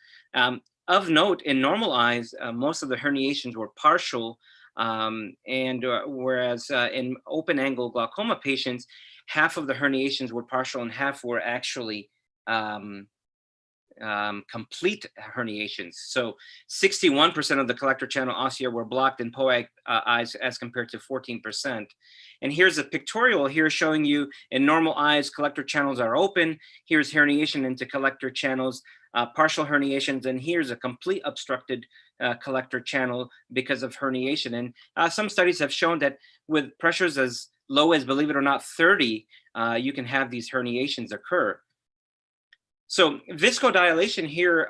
Of note, in normal eyes, most of the herniations were partial, whereas in open angle glaucoma patients, half of the herniations were partial and half were actually complete herniations. So 61% of the collector channel ossia were blocked in POAG eyes as compared to 14%. And here's a pictorial here showing you in normal eyes, collector channels are open. Here's herniation into collector channels, partial herniations, and here's a complete obstructed collector channel because of herniation. And some studies have shown that with pressures as low as, believe it or not, 30, you can have these herniations occur. So viscodilation here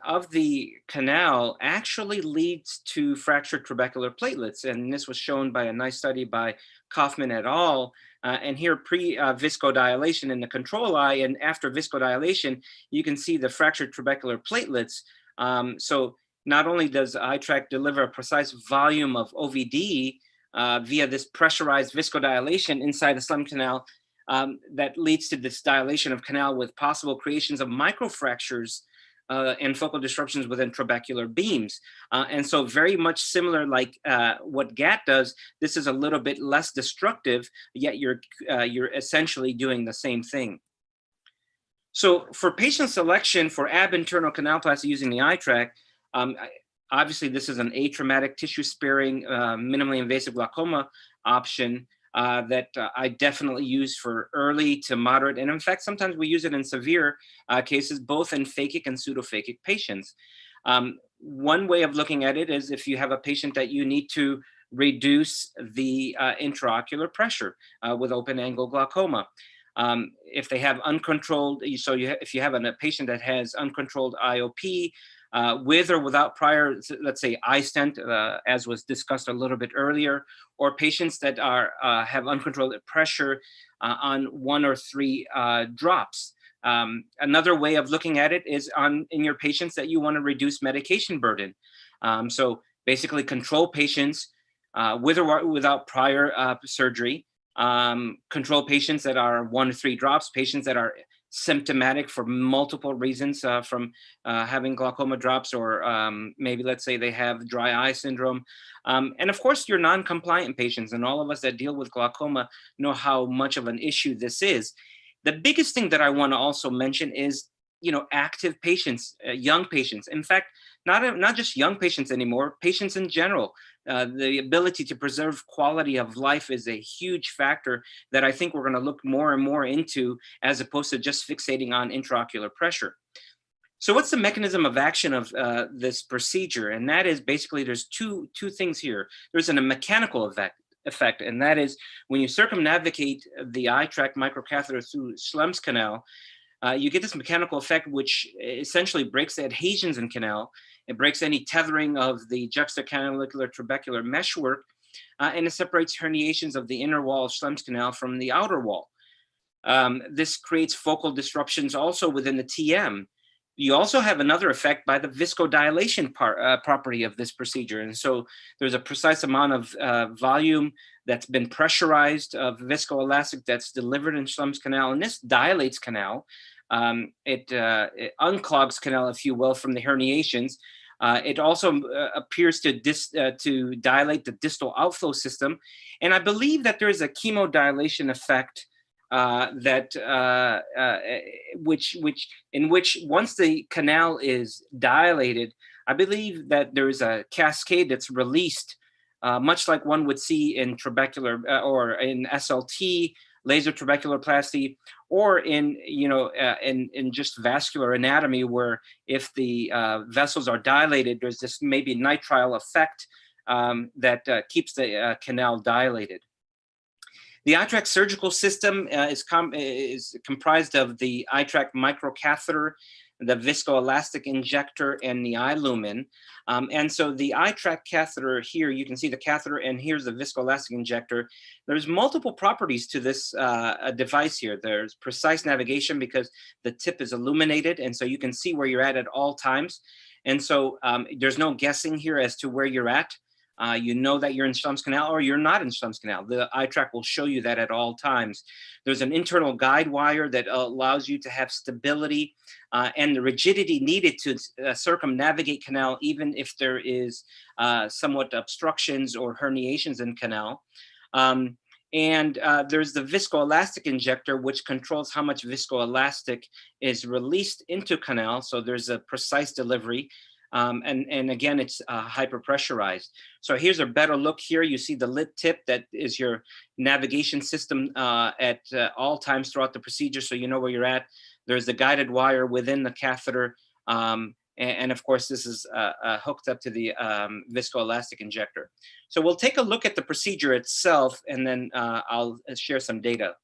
of the canal actually leads to fractured trabecular platelets. And this was shown by a nice study by Kaufman et al. And here pre-viscodilation in the control eye, and after viscodilation, you can see the fractured trabecular platelets. So not only does eye tract deliver a precise volume of OVD via this pressurized viscodilation inside the Schlemm canal, that leads to this dilation of canal with possible creations of microfractures and focal disruptions within trabecular beams. And so very much similar like what GATT does, this is a little bit less destructive, yet you're essentially doing the same thing. So for patient selection for ab internal canalplasty using the eye tract, obviously this is an atraumatic tissue sparing, minimally invasive glaucoma option that I definitely use for early to moderate. And in fact, sometimes we use it in severe cases, both in phakic and pseudophakic patients. One way of looking at it is if you have a patient that you need to reduce the intraocular pressure with open angle glaucoma. If they have uncontrolled, so if you have a patient that has uncontrolled IOP, with or without prior, let's say, eye stent, as was discussed a little bit earlier, or patients that are have uncontrolled pressure on 1 or 3 drops. Another way of looking at it is in your patients that you want to reduce medication burden. So basically control patients with or without prior surgery, control patients that are 1 to 3 drops, patients that are symptomatic for multiple reasons from having glaucoma drops, or maybe let's say they have dry eye syndrome. And of course, your non-compliant patients, and all of us that deal with glaucoma know how much of an issue this is. The biggest thing that I want to also mention is, active patients, young patients. In fact, not just young patients anymore, patients in general. The ability to preserve quality of life is a huge factor that I think we're going to look more and more into, as opposed to just fixating on intraocular pressure. So what's the mechanism of action of this procedure? And that is basically there's two things here. There's a mechanical effect, and that is when you circumnavigate the eye tract microcatheter through Schlemm's canal, you get this mechanical effect, which essentially breaks the adhesions in canal. It breaks any tethering of the juxtacanalicular trabecular meshwork, and it separates herniations of the inner wall of Schlemm's canal from the outer wall. This creates focal disruptions also within the TM. You also have another effect by the viscodilation property of this procedure. And so there's a precise amount of volume that's been pressurized of viscoelastic that's delivered in Schlemm's canal, and this dilates canal. It unclogs canal, if you will, from the herniations. It also appears to dilate the distal outflow system. And I believe that there is a chemodilation effect in which once the canal is dilated, I believe that there is a cascade that's released, much like one would see in trabecular or in SLT, laser trabeculoplasty, or in in just vascular anatomy, where if the vessels are dilated, there's this maybe nitrile effect that keeps the canal dilated. The iTrack surgical system is comprised of the iTrack microcatheter, the viscoelastic injector, and the iLumen. And so the iTrack catheter here, you can see the catheter, and here's the viscoelastic injector. There's multiple properties to this device here. There's precise navigation because the tip is illuminated, and so you can see where you're at all times. And so there's no guessing here as to where you're at. You know that you're in Schlemm's canal or you're not in Schlemm's canal. The iTrack will show you that at all times. There's an internal guide wire that allows you to have stability and the rigidity needed to circumnavigate canal, even if there is somewhat obstructions or herniations in canal. And there's the viscoelastic injector, which controls how much viscoelastic is released into canal. So there's a precise delivery. And again, it's hyperpressurized. So here's a better look here. You see the lid tip, that is your navigation system at all times throughout the procedure, so you know where you're at. There's the guided wire within the catheter. And of course, this is hooked up to the viscoelastic injector. So we'll take a look at the procedure itself, and then I'll share some data.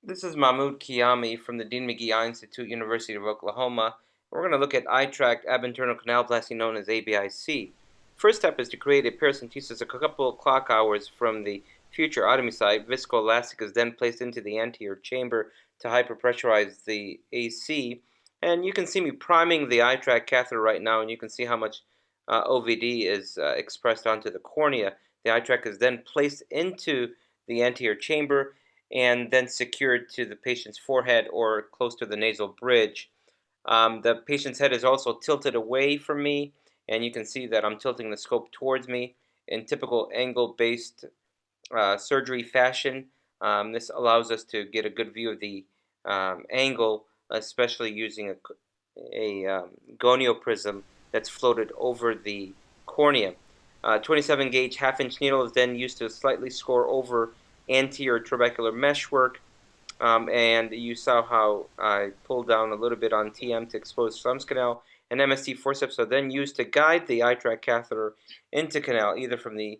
This is Mahmoud Kiyami from the Dean McGee Eye Institute, University of Oklahoma. We're going to look at iTrack ab-internal canaloplasty, known as ABIC. First step is to create a paracentesis a couple of clock hours from the future otomy site. Viscoelastic is then placed into the anterior chamber to hyperpressurize the AC. And you can see me priming the iTrack catheter right now, and you can see how much OVD is expressed onto the cornea. The iTrack is then placed into the anterior chamber and then secured to the patient's forehead or close to the nasal bridge. The patient's head is also tilted away from me, and you can see that I'm tilting the scope towards me in typical angle-based surgery fashion. This allows us to get a good view of the angle, especially using a gonioprism that's floated over the cornea. 27 gauge half-inch needle is then used to slightly score over anterior trabecular meshwork. And you saw how I pulled down a little bit on TM to expose Schlemm's canal, and MST forceps are then used to guide the iTrack catheter into canal, either from the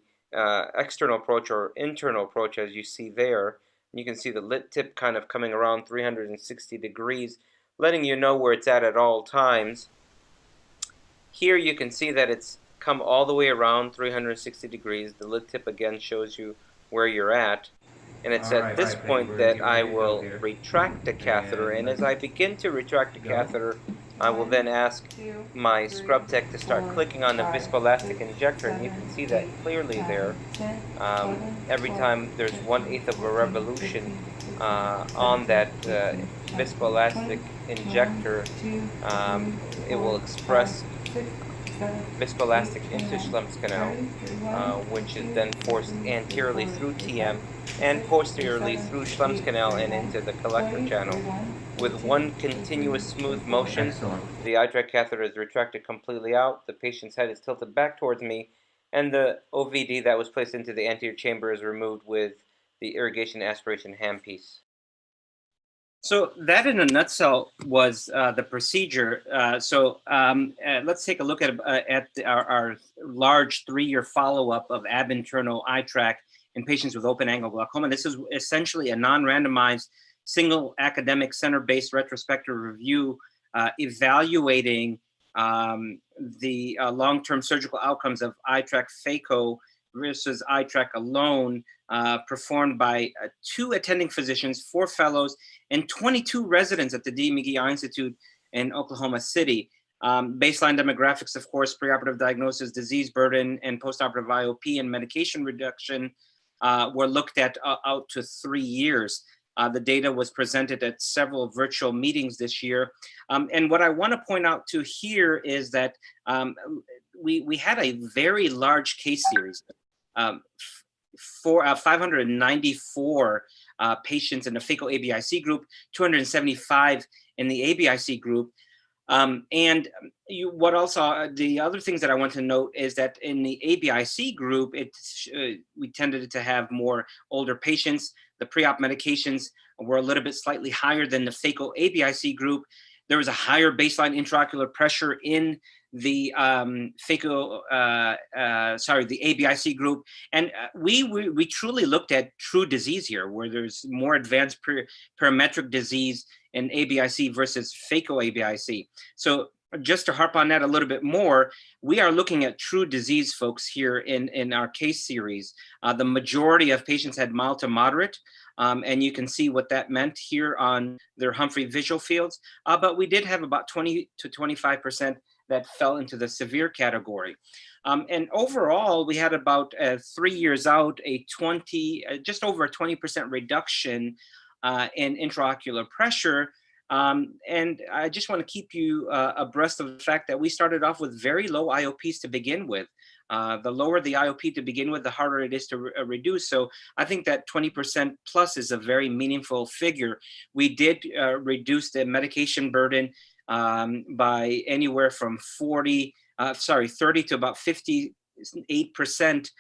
external approach or internal approach, as you see there. You can see the lid tip kind of coming around 360 degrees, letting you know where it's at all times. Here you can see that it's come all the way around 360 degrees. The lid tip again shows you where you're at. And it's at this point that I will retract the catheter, and as I begin to retract the catheter, I will then ask my scrub tech to start clicking on the viscoelastic injector, and you can see that clearly there. Every time there's 1/8 of a revolution on that viscoelastic injector, it will express viscoelastic into Schlemm's canal, which is then forced anteriorly through TM and posteriorly through Schlemm's canal and into the collector channel. With one continuous smooth motion, the iTrack catheter is retracted completely out, the patient's head is tilted back towards me, and the OVD that was placed into the anterior chamber is removed with the irrigation aspiration handpiece. So that in a nutshell was the procedure. Let's take a look at our large 3-year follow-up of ab-internal iTrack in patients with open-angle glaucoma. This is essentially a non-randomized, single academic center-based retrospective review evaluating the long-term surgical outcomes of iTrack phaco versus iTrack alone, performed by 2 attending physicians, 4 fellows, and 22 residents at the D. McGee Eye Institute in Oklahoma City. Baseline demographics, of course, preoperative diagnosis, disease burden, and postoperative IOP and medication reduction were looked at out to 3 years. The data was presented at several virtual meetings this year. And what I want to point out to here is that we had a very large case series. 594 patients in the phaco-ABIC group, 275 in the ABIC group. The other things that I want to note is that in the ABIC group, we tended to have more older patients. The pre-op medications were a little bit slightly higher than the phaco-ABIC group. There was a higher baseline intraocular pressure in the the ABIC group, and we truly looked at true disease here, where there's more advanced parametric disease in ABIC versus phaco-ABIC. So just to harp on that a little bit more, we are looking at true disease, folks, here in our case series. The majority of patients had mild to moderate, and you can see what that meant here on their Humphrey visual fields. But we did have about 20 to 25% that fell into the severe category. And overall, we had about 3 years out, just over a 20% reduction in intraocular pressure. And I just want to keep you abreast of the fact that we started off with very low IOPs to begin with. The lower the IOP to begin with, the harder it is to reduce. So I think that 20% plus is a very meaningful figure. We did reduce the medication burden by anywhere from 30 to about 58%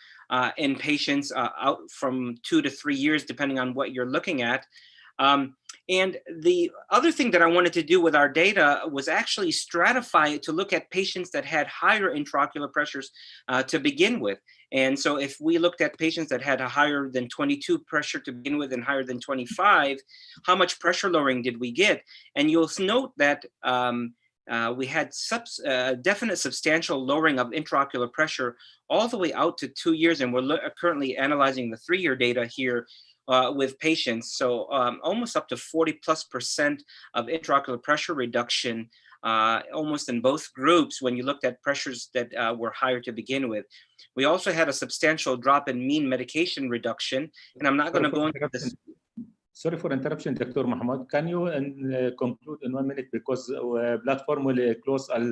in patients out from 2 to 3 years, depending on what you're looking at. And the other thing that I wanted to do with our data was actually stratify it to look at patients that had higher intraocular pressures to begin with. And so if we looked at patients that had a higher than 22 pressure to begin with and higher than 25, how much pressure lowering did we get? And you'll note that we had definite substantial lowering of intraocular pressure all the way out to 2 years. And we're currently analyzing the 3-year data here with patients. So almost up to 40+% of intraocular pressure reduction almost in both groups when you looked at pressures that were higher to begin with. We also had a substantial drop in mean medication reduction, and I'm not going to go into this. Sorry for interruption, Dr. Mohammed. Can you conclude in 1 minute, because platform will close at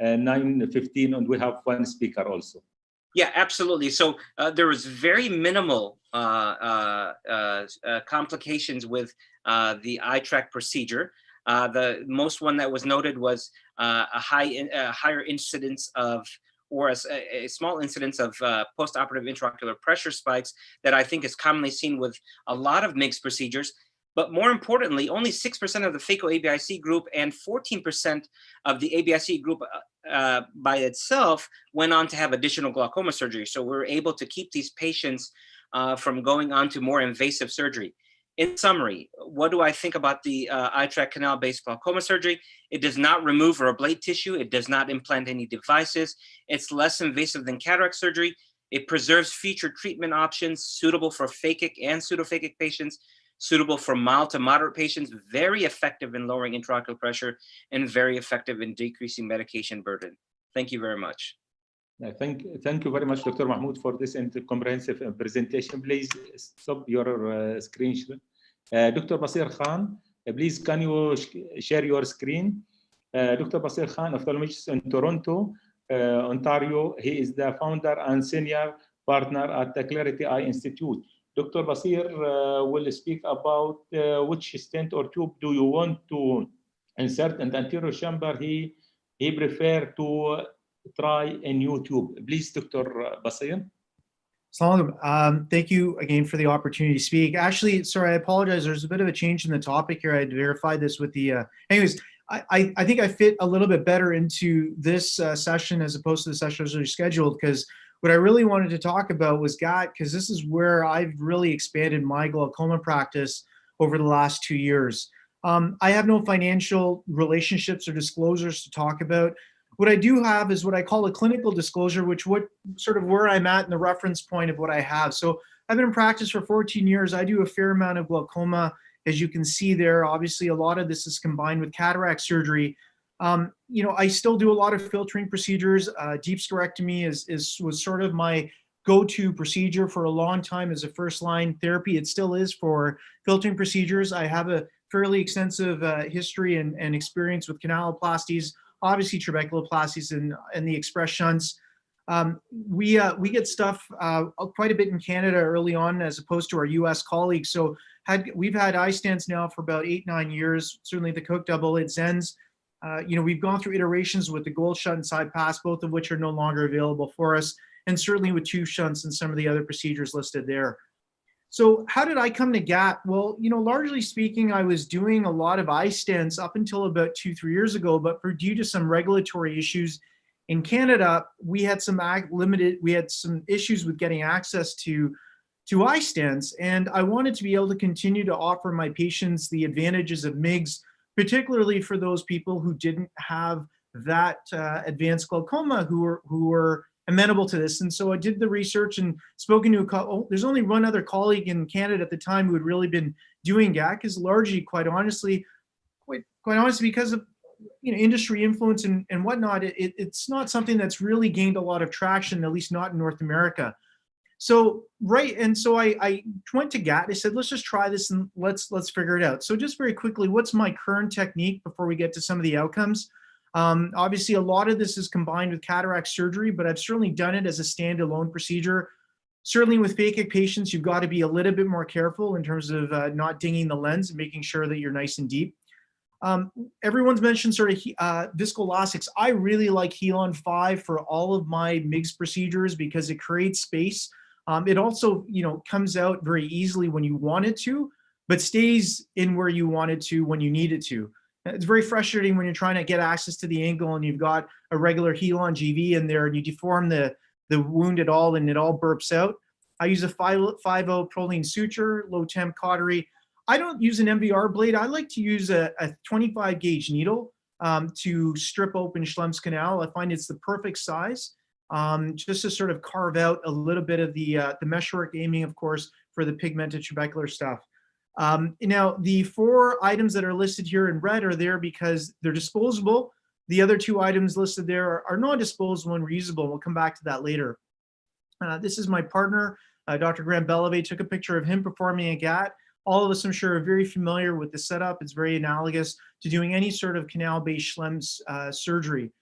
9:15 and we have one speaker also. Yeah, absolutely. So there was very minimal complications with the eye-track procedure. The most one that was noted was a higher incidence of, or a small incidence of post-operative intraocular pressure spikes that I think is commonly seen with a lot of MIGS procedures. But more importantly, only 6% of the phaco-ABIC group and 14% of the ABIC group by itself went on to have additional glaucoma surgery. So we're able to keep these patients from going on to more invasive surgery. In summary, what do I think about the eye-track canal-based glaucoma surgery? It does not remove or ablate tissue. It does not implant any devices. It's less invasive than cataract surgery. It preserves future treatment options suitable for phakic and pseudophakic patients, suitable for mild to moderate patients, very effective in lowering intraocular pressure, and very effective in decreasing medication burden. Thank you very much. Thank you very much, Dr. Mahmoud, for this comprehensive presentation. Please stop your screen. Dr. Basir Khan, please can you share your screen? Dr. Basir Khan, ophthalmologist in Toronto, Ontario. He is the founder and senior partner at the Clarity Eye Institute. Dr. Basir will speak about which stent or tube do you want to insert in the anterior chamber. He prefer to try a new tube. Please, Dr. Basir. Thank you again for the opportunity to speak. Actually, sorry, I apologize. There's a bit of a change in the topic here. I had verified this with the, anyways, I think I fit a little bit better into this session as opposed to the session I was scheduled, because what I really wanted to talk about was GAT, because this is where I've really expanded my glaucoma practice over the last 2 years. I have no financial relationships or disclosures to talk about. What I do have is what I call a clinical disclosure, which sort of where I'm at in the reference point of what I have. So I've been in practice for 14 years. I do a fair amount of glaucoma, as you can see there. Obviously, a lot of this is combined with cataract surgery. You know, I still do a lot of filtering procedures. Deep sclerectomy was sort of my go-to procedure for a long time as a first-line therapy. It still is for filtering procedures. I have a fairly extensive history and experience with canaloplasties, obviously trabeculoplasties and the express shunts. We get stuff quite a bit in Canada early on, as opposed to our US colleagues. So we've had iStents now for about 8-9 years, certainly the Cook double, it Zens. We've gone through iterations with the gold shunt and side pass, both of which are no longer available for us, and certainly with tube shunts and some of the other procedures listed there. So how did I come to GAT? Well, largely speaking, I was doing a lot of iStents up until about 2-3 years ago, but due to some regulatory issues in Canada, we had some issues with getting access to iStents, and I wanted to be able to continue to offer my patients the advantages of MIGS, particularly for those people who didn't have that advanced glaucoma who were amenable to this. And so I did the research and spoken to there's only one other colleague in Canada at the time who had really been doing GAC, is largely, quite honestly, because of industry influence and whatnot, it's not something that's really gained a lot of traction, at least not in North America. So I went to GAT. I said, let's just try this and let's figure it out. So just very quickly, what's my current technique before we get to some of the outcomes? Obviously, a lot of this is combined with cataract surgery, but I've certainly done it as a standalone procedure. Certainly with phakic patients, you've got to be a little bit more careful in terms of not dinging the lens and making sure that you're nice and deep. Everyone's mentioned sort of viscoelastics. I really like Helon 5 for all of my MIGS procedures because it creates space. It also, comes out very easily when you want it to, but stays in where you want it to when you need it to. It's very frustrating when you're trying to get access to the angle and you've got a regular Helon GV in there and you deform the wound at all and it all burps out. I use a 5.0 Prolene suture, low temp cautery. I don't use an MVR blade. I like to use a 25 gauge needle to strip open Schlemm's canal. I find it's the perfect size just to sort of carve out a little bit of the meshwork, aiming, of course, for the pigmented trabecular stuff. Now, the 4 items that are listed here in red are there because they're disposable. The other 2 items listed there are non-disposable and reusable. We'll come back to that later. This is my partner, Dr. Graham Bellavey. Took a picture of him performing a GAT. All of us, I'm sure, are very familiar with the setup. It's very analogous to doing any sort of canal-based Schlemm's surgery.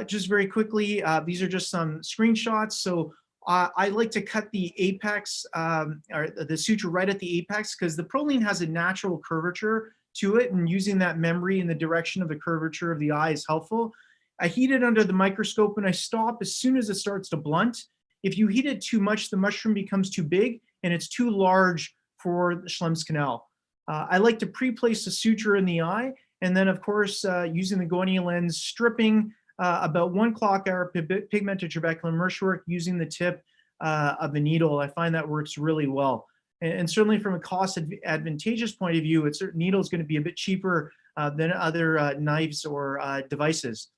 Just very quickly, these are just some screenshots. So I like to cut the apex, or the suture right at the apex, because the Prolene has a natural curvature to it, and using that memory in the direction of the curvature of the eye is helpful. I heat it under the microscope and I stop as soon as it starts to blunt. If you heat it too much, the mushroom becomes too big and it's too large for the Schlemm's canal. I like to pre-place the suture in the eye, and then of course, using the Goini lens, stripping about 1 clock hour pigmented trabecular meshwork using the tip of the needle. I find that works really well. And certainly from a cost advantageous point of view, a needle is going to be a bit cheaper than other knives or devices.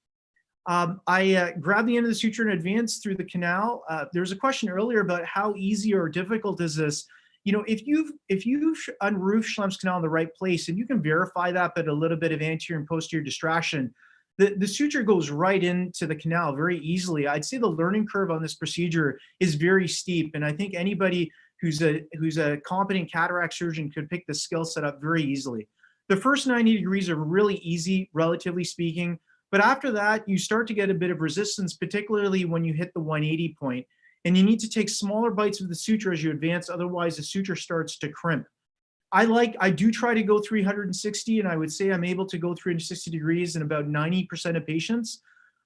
I grab the end of the suture and advance through the canal. There was a question earlier about how easy or difficult is this. If you've unroofed Schlemm's canal in the right place, and you can verify that, but a little bit of anterior and posterior distraction, the suture goes right into the canal very easily. I'd say the learning curve on this procedure is very steep, and I think anybody who's a competent cataract surgeon could pick the skill set up very easily. The first 90 degrees are really easy, relatively speaking, but after that, you start to get a bit of resistance, particularly when you hit the 180 point. And you need to take smaller bites of the suture as you advance, otherwise the suture starts to crimp. I do try to go 360, and I would say I'm able to go 360 degrees in about 90% of patients,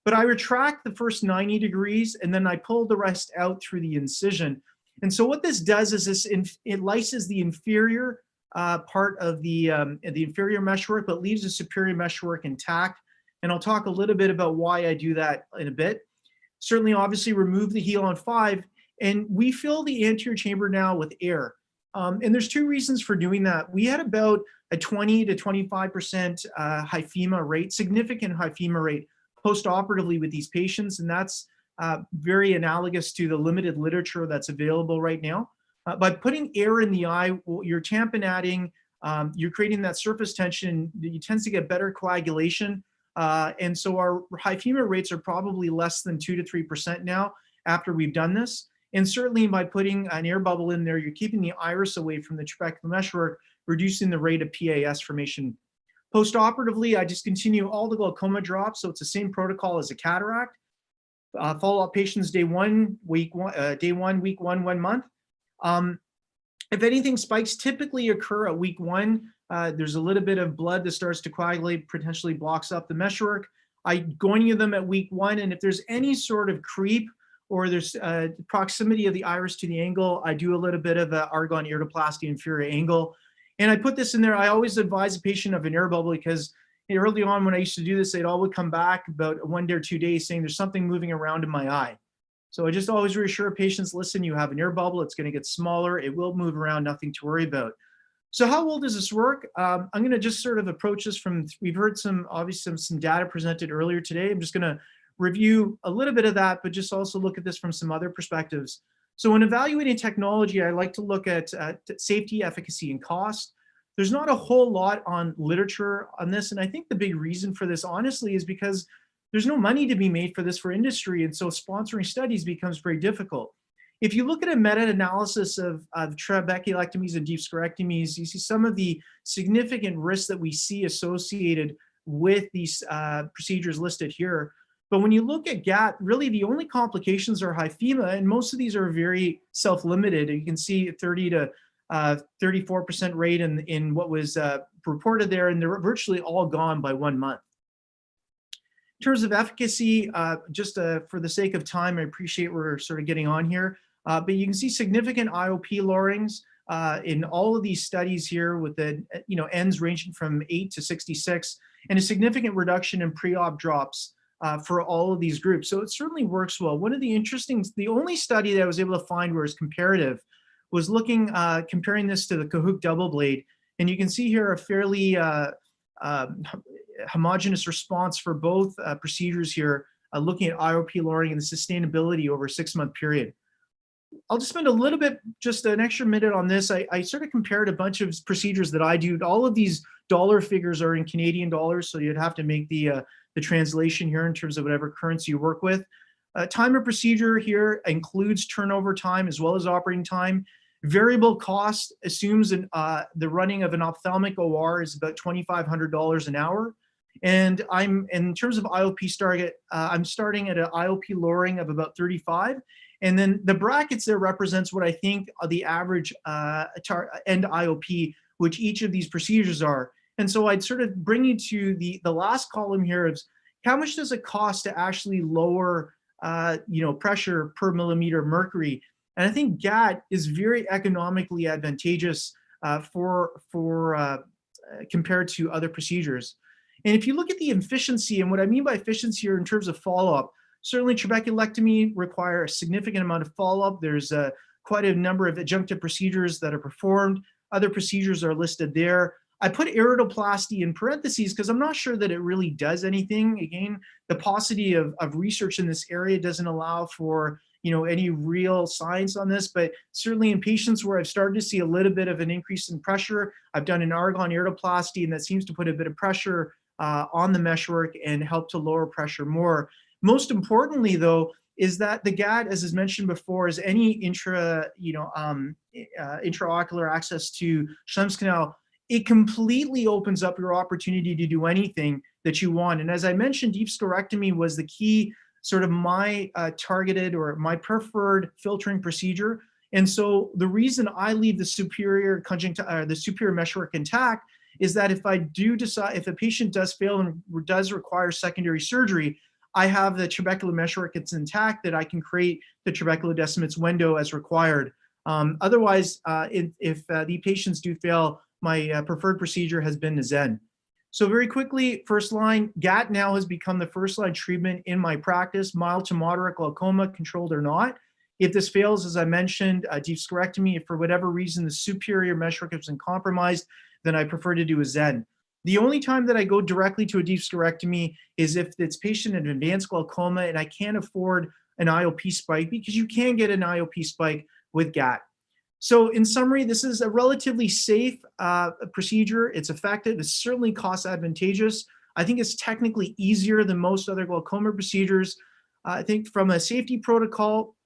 but I retract the first 90 degrees and then I pull the rest out through the incision. And so what this does is it lyses the inferior part of the inferior meshwork, but leaves the superior meshwork intact. And I'll talk a little bit about why I do that in a bit. Certainly, obviously, remove the Helon 5, and we fill the anterior chamber now with air. And there's 2 reasons for doing that. We had about a 20 to 25% hyphema rate, significant hyphema rate post-operatively with these patients, and that's very analogous to the limited literature that's available right now. By putting air in the eye, you're tamponading, you're creating that surface tension, it tends to get better coagulation. And so our hyphema rates are probably less than 2 to 3% now after we've done this. And certainly by putting an air bubble in there, you're keeping the iris away from the trabecular meshwork, reducing the rate of PAS formation. Post-operatively, I just continue all the glaucoma drops, so it's the same protocol as a cataract. follow-up patients day one, week 1 month. If anything, spikes typically occur at week 1. There's a little bit of blood that starts to coagulate, potentially blocks up the meshwork. I go into them at week 1, and if there's any sort of creep or there's proximity of the iris to the angle, I do a little bit of an argon iridoplasty inferior angle. And I put this in there. I always advise a patient of an air bubble because early on when I used to do this, they'd all would come back about 1 day or 2 days saying there's something moving around in my eye. So I just always reassure patients, listen, you have an air bubble, it's going to get smaller, it will move around, nothing to worry about. So how well does this work? I'm going to just sort of approach this from, we've heard obviously some data presented earlier today. I'm just going to review a little bit of that, but just also look at this from some other perspectives. So when evaluating technology, I like to look at safety, efficacy, and cost. There's not a whole lot on literature on this. And I think the big reason for this, honestly, is because there's no money to be made for this for industry. And so sponsoring studies becomes very difficult. If you look at a meta-analysis of trabeculectomies and deep sclerectomies, you see some of the significant risks that we see associated with these procedures listed here. But when you look at GAT, really the only complications are hyphema, and most of these are very self-limited. You can see 30 to 34% rate in what was reported there, and they're virtually all gone by 1 month. In terms of efficacy, just for the sake of time, I appreciate we're sort of getting on here, but you can see significant IOP lowerings in all of these studies here with the ends ranging from 8 to 66, and a significant reduction in pre-op drops for all of these groups. So it certainly works well. One of the only study that I was able to find where it's comparative was looking, comparing this to the Cahoot double blade. And you can see here a fairly homogeneous response for both procedures here, looking at IOP lowering and the sustainability over a 6-month period. I'll just spend a little bit, just an extra minute on this. I sort of compared a bunch of procedures that I do. All of these dollar figures are in Canadian dollars, so you'd have to make the translation here in terms of whatever currency you work with. Time of procedure here includes turnover time as well as operating time. Variable cost assumes the running of an ophthalmic OR is about $2,500 an hour. And in terms of IOP target, I'm starting at an IOP lowering of about 35. And then the brackets there represents what I think are the average end IOP, which each of these procedures are. And so I'd sort of bring you to the last column here of how much does it cost to actually lower pressure per millimeter of mercury. And I think GAT is very economically advantageous compared to other procedures. And if you look at the efficiency, and what I mean by efficiency here in terms of follow-up, certainly trabeculectomy require a significant amount of follow-up. There's quite a number of adjunctive procedures that are performed. Other procedures are listed there. I put iridoplasty in parentheses because I'm not sure that it really does anything. Again, the paucity of research in this area doesn't allow for any real science on this, but certainly in patients where I've started to see a little bit of an increase in pressure, I've done an argon iridoplasty, and that seems to put a bit of pressure on the meshwork and help to lower pressure more. Most importantly, though, is that the GAT, as is mentioned before, is any intraocular access to Schlemm's canal. It completely opens up your opportunity to do anything that you want. And as I mentioned, deep sclerectomy was the key sort of my targeted or my preferred filtering procedure. And so the reason I leave the superior meshwork intact is that if I do decide, if a patient does fail and does require secondary surgery, I have the trabecular meshwork that's intact, that I can create the trabecular decimus window as required. Otherwise, if the patients do fail, my preferred procedure has been Zen. So very quickly, first line, GAT now has become the first line treatment in my practice, mild to moderate glaucoma, controlled or not. If this fails, as I mentioned, deep sclerectomy, if for whatever reason the superior meshwork has been compromised, then I prefer to do a Zen. The only time that I go directly to a deep sclerectomy is if it's patient in advanced glaucoma and I can't afford an IOP spike, because you can get an IOP spike with GAT. So in summary, this is a relatively safe procedure. It's effective. It's certainly cost advantageous. I think it's technically easier than most other glaucoma procedures. I think from a safety protocol,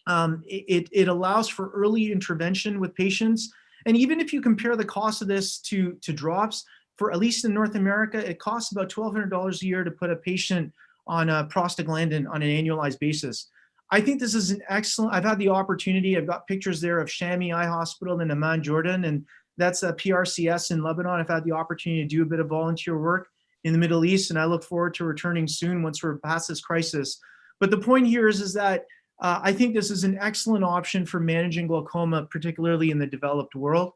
it allows for early intervention with patients. And even if you compare the cost of this to drops, for at least in North America, it costs about $1,200 a year to put a patient on prostaglandin on an annualized basis. I think this is an excellent, I've had the opportunity, I've got pictures there of Shami Eye Hospital in Amman, Jordan, and that's a PRCS in Lebanon. I've had the opportunity to do a bit of volunteer work in the Middle East, and I look forward to returning soon once we're past this crisis. But the point here is that I think this is an excellent option for managing glaucoma, particularly in the developed world.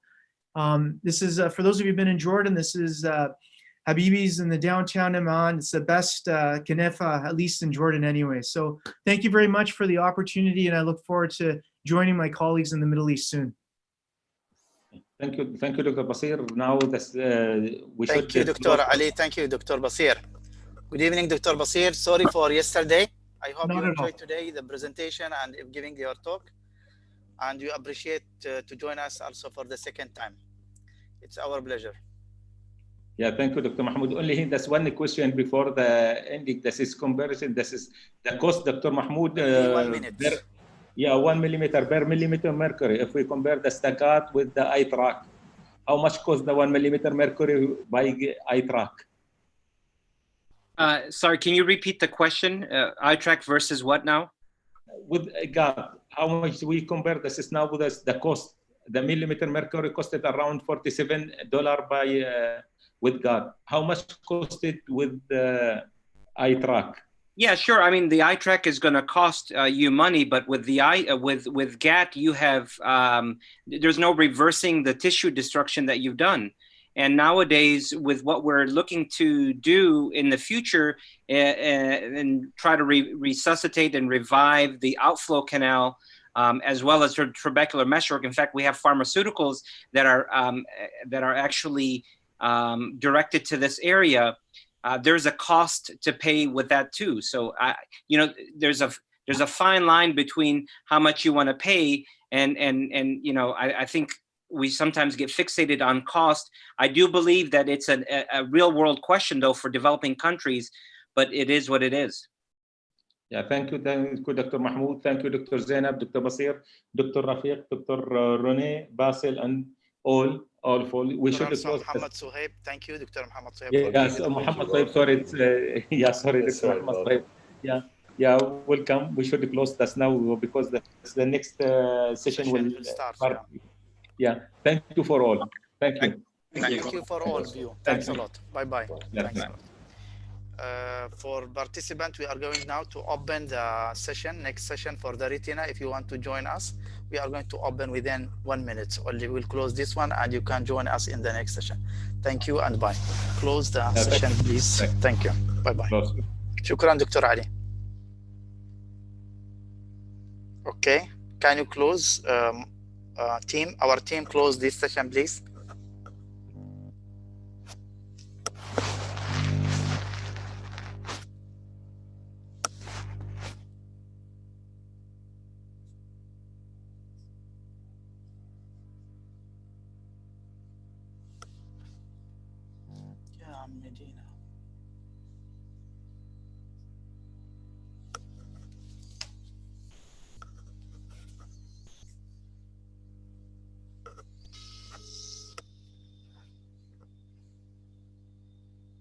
This is, for those of you who've been in Jordan, this is Habibi's in the downtown Amman. It's the best Kanefa, at least in Jordan anyway. So thank you very much for the opportunity, and I look forward to joining my colleagues in the Middle East soon. Thank you, Dr. Basir. Now we should. Thank you, Dr. Ali. Thank you, Dr. Basir. Good evening, Dr. Basir. Sorry for yesterday. I hope you enjoyed today the presentation and giving your talk, and you appreciate to join us also for the second time. It's our pleasure. Yeah, thank you, Dr. Mahmoud. Only there's one question before the ending. This is comparison. This is the cost, Dr. Mahmoud. 1 minute. 1 millimeter per millimeter mercury. If we compare the Stagat with the eye track, how much cost the 1 millimeter mercury by eye track? Sorry, can you repeat the question? Eye track versus what now? With GAD, how much we compare this is now with the cost? The millimeter mercury costed around $47 by with GAD. How much costed with the eye track? Yeah, sure. I mean, the eye track is going to cost you money, but with the with GAT, you have there's no reversing the tissue destruction that you've done. And nowadays, with what we're looking to do in the future, and try to resuscitate and revive the outflow canal, as well as trabecular meshwork. In fact, we have pharmaceuticals that are actually directed to this area. There's a cost to pay with that too. So, there's a fine line between how much you want to pay, and I think we sometimes get fixated on cost. I do believe that it's a real world question though for developing countries, but it is what it is. Yeah, thank you, Dr. Mahmoud. Thank you, Dr. Zainab, Dr. Basir, Dr. Rafiq, Dr. Rene, Basil, and all for we should close. Muhammad Suhaib, thank you, Dr. Muhammad Suhaib. Yes, Muhammad Suhaib, sorry, sorry, Dr. Muhammad Suhaib. Yeah, welcome. We should close this now because the next session will start. Yeah, thank you for all. Thank you. Thank you for all of you. Thanks a lot. Bye-bye. Thanks a lot. For participants, we are going now to open the session, next session for the retina. If you want to join us, we are going to open within 1 minute. Only we'll close this one and you can join us in the next session. Thank you and bye. Close the session, please. Thank you. Bye-bye. Shukran, Dr. Ali. Okay, can you close, our team close this session, please. Medina.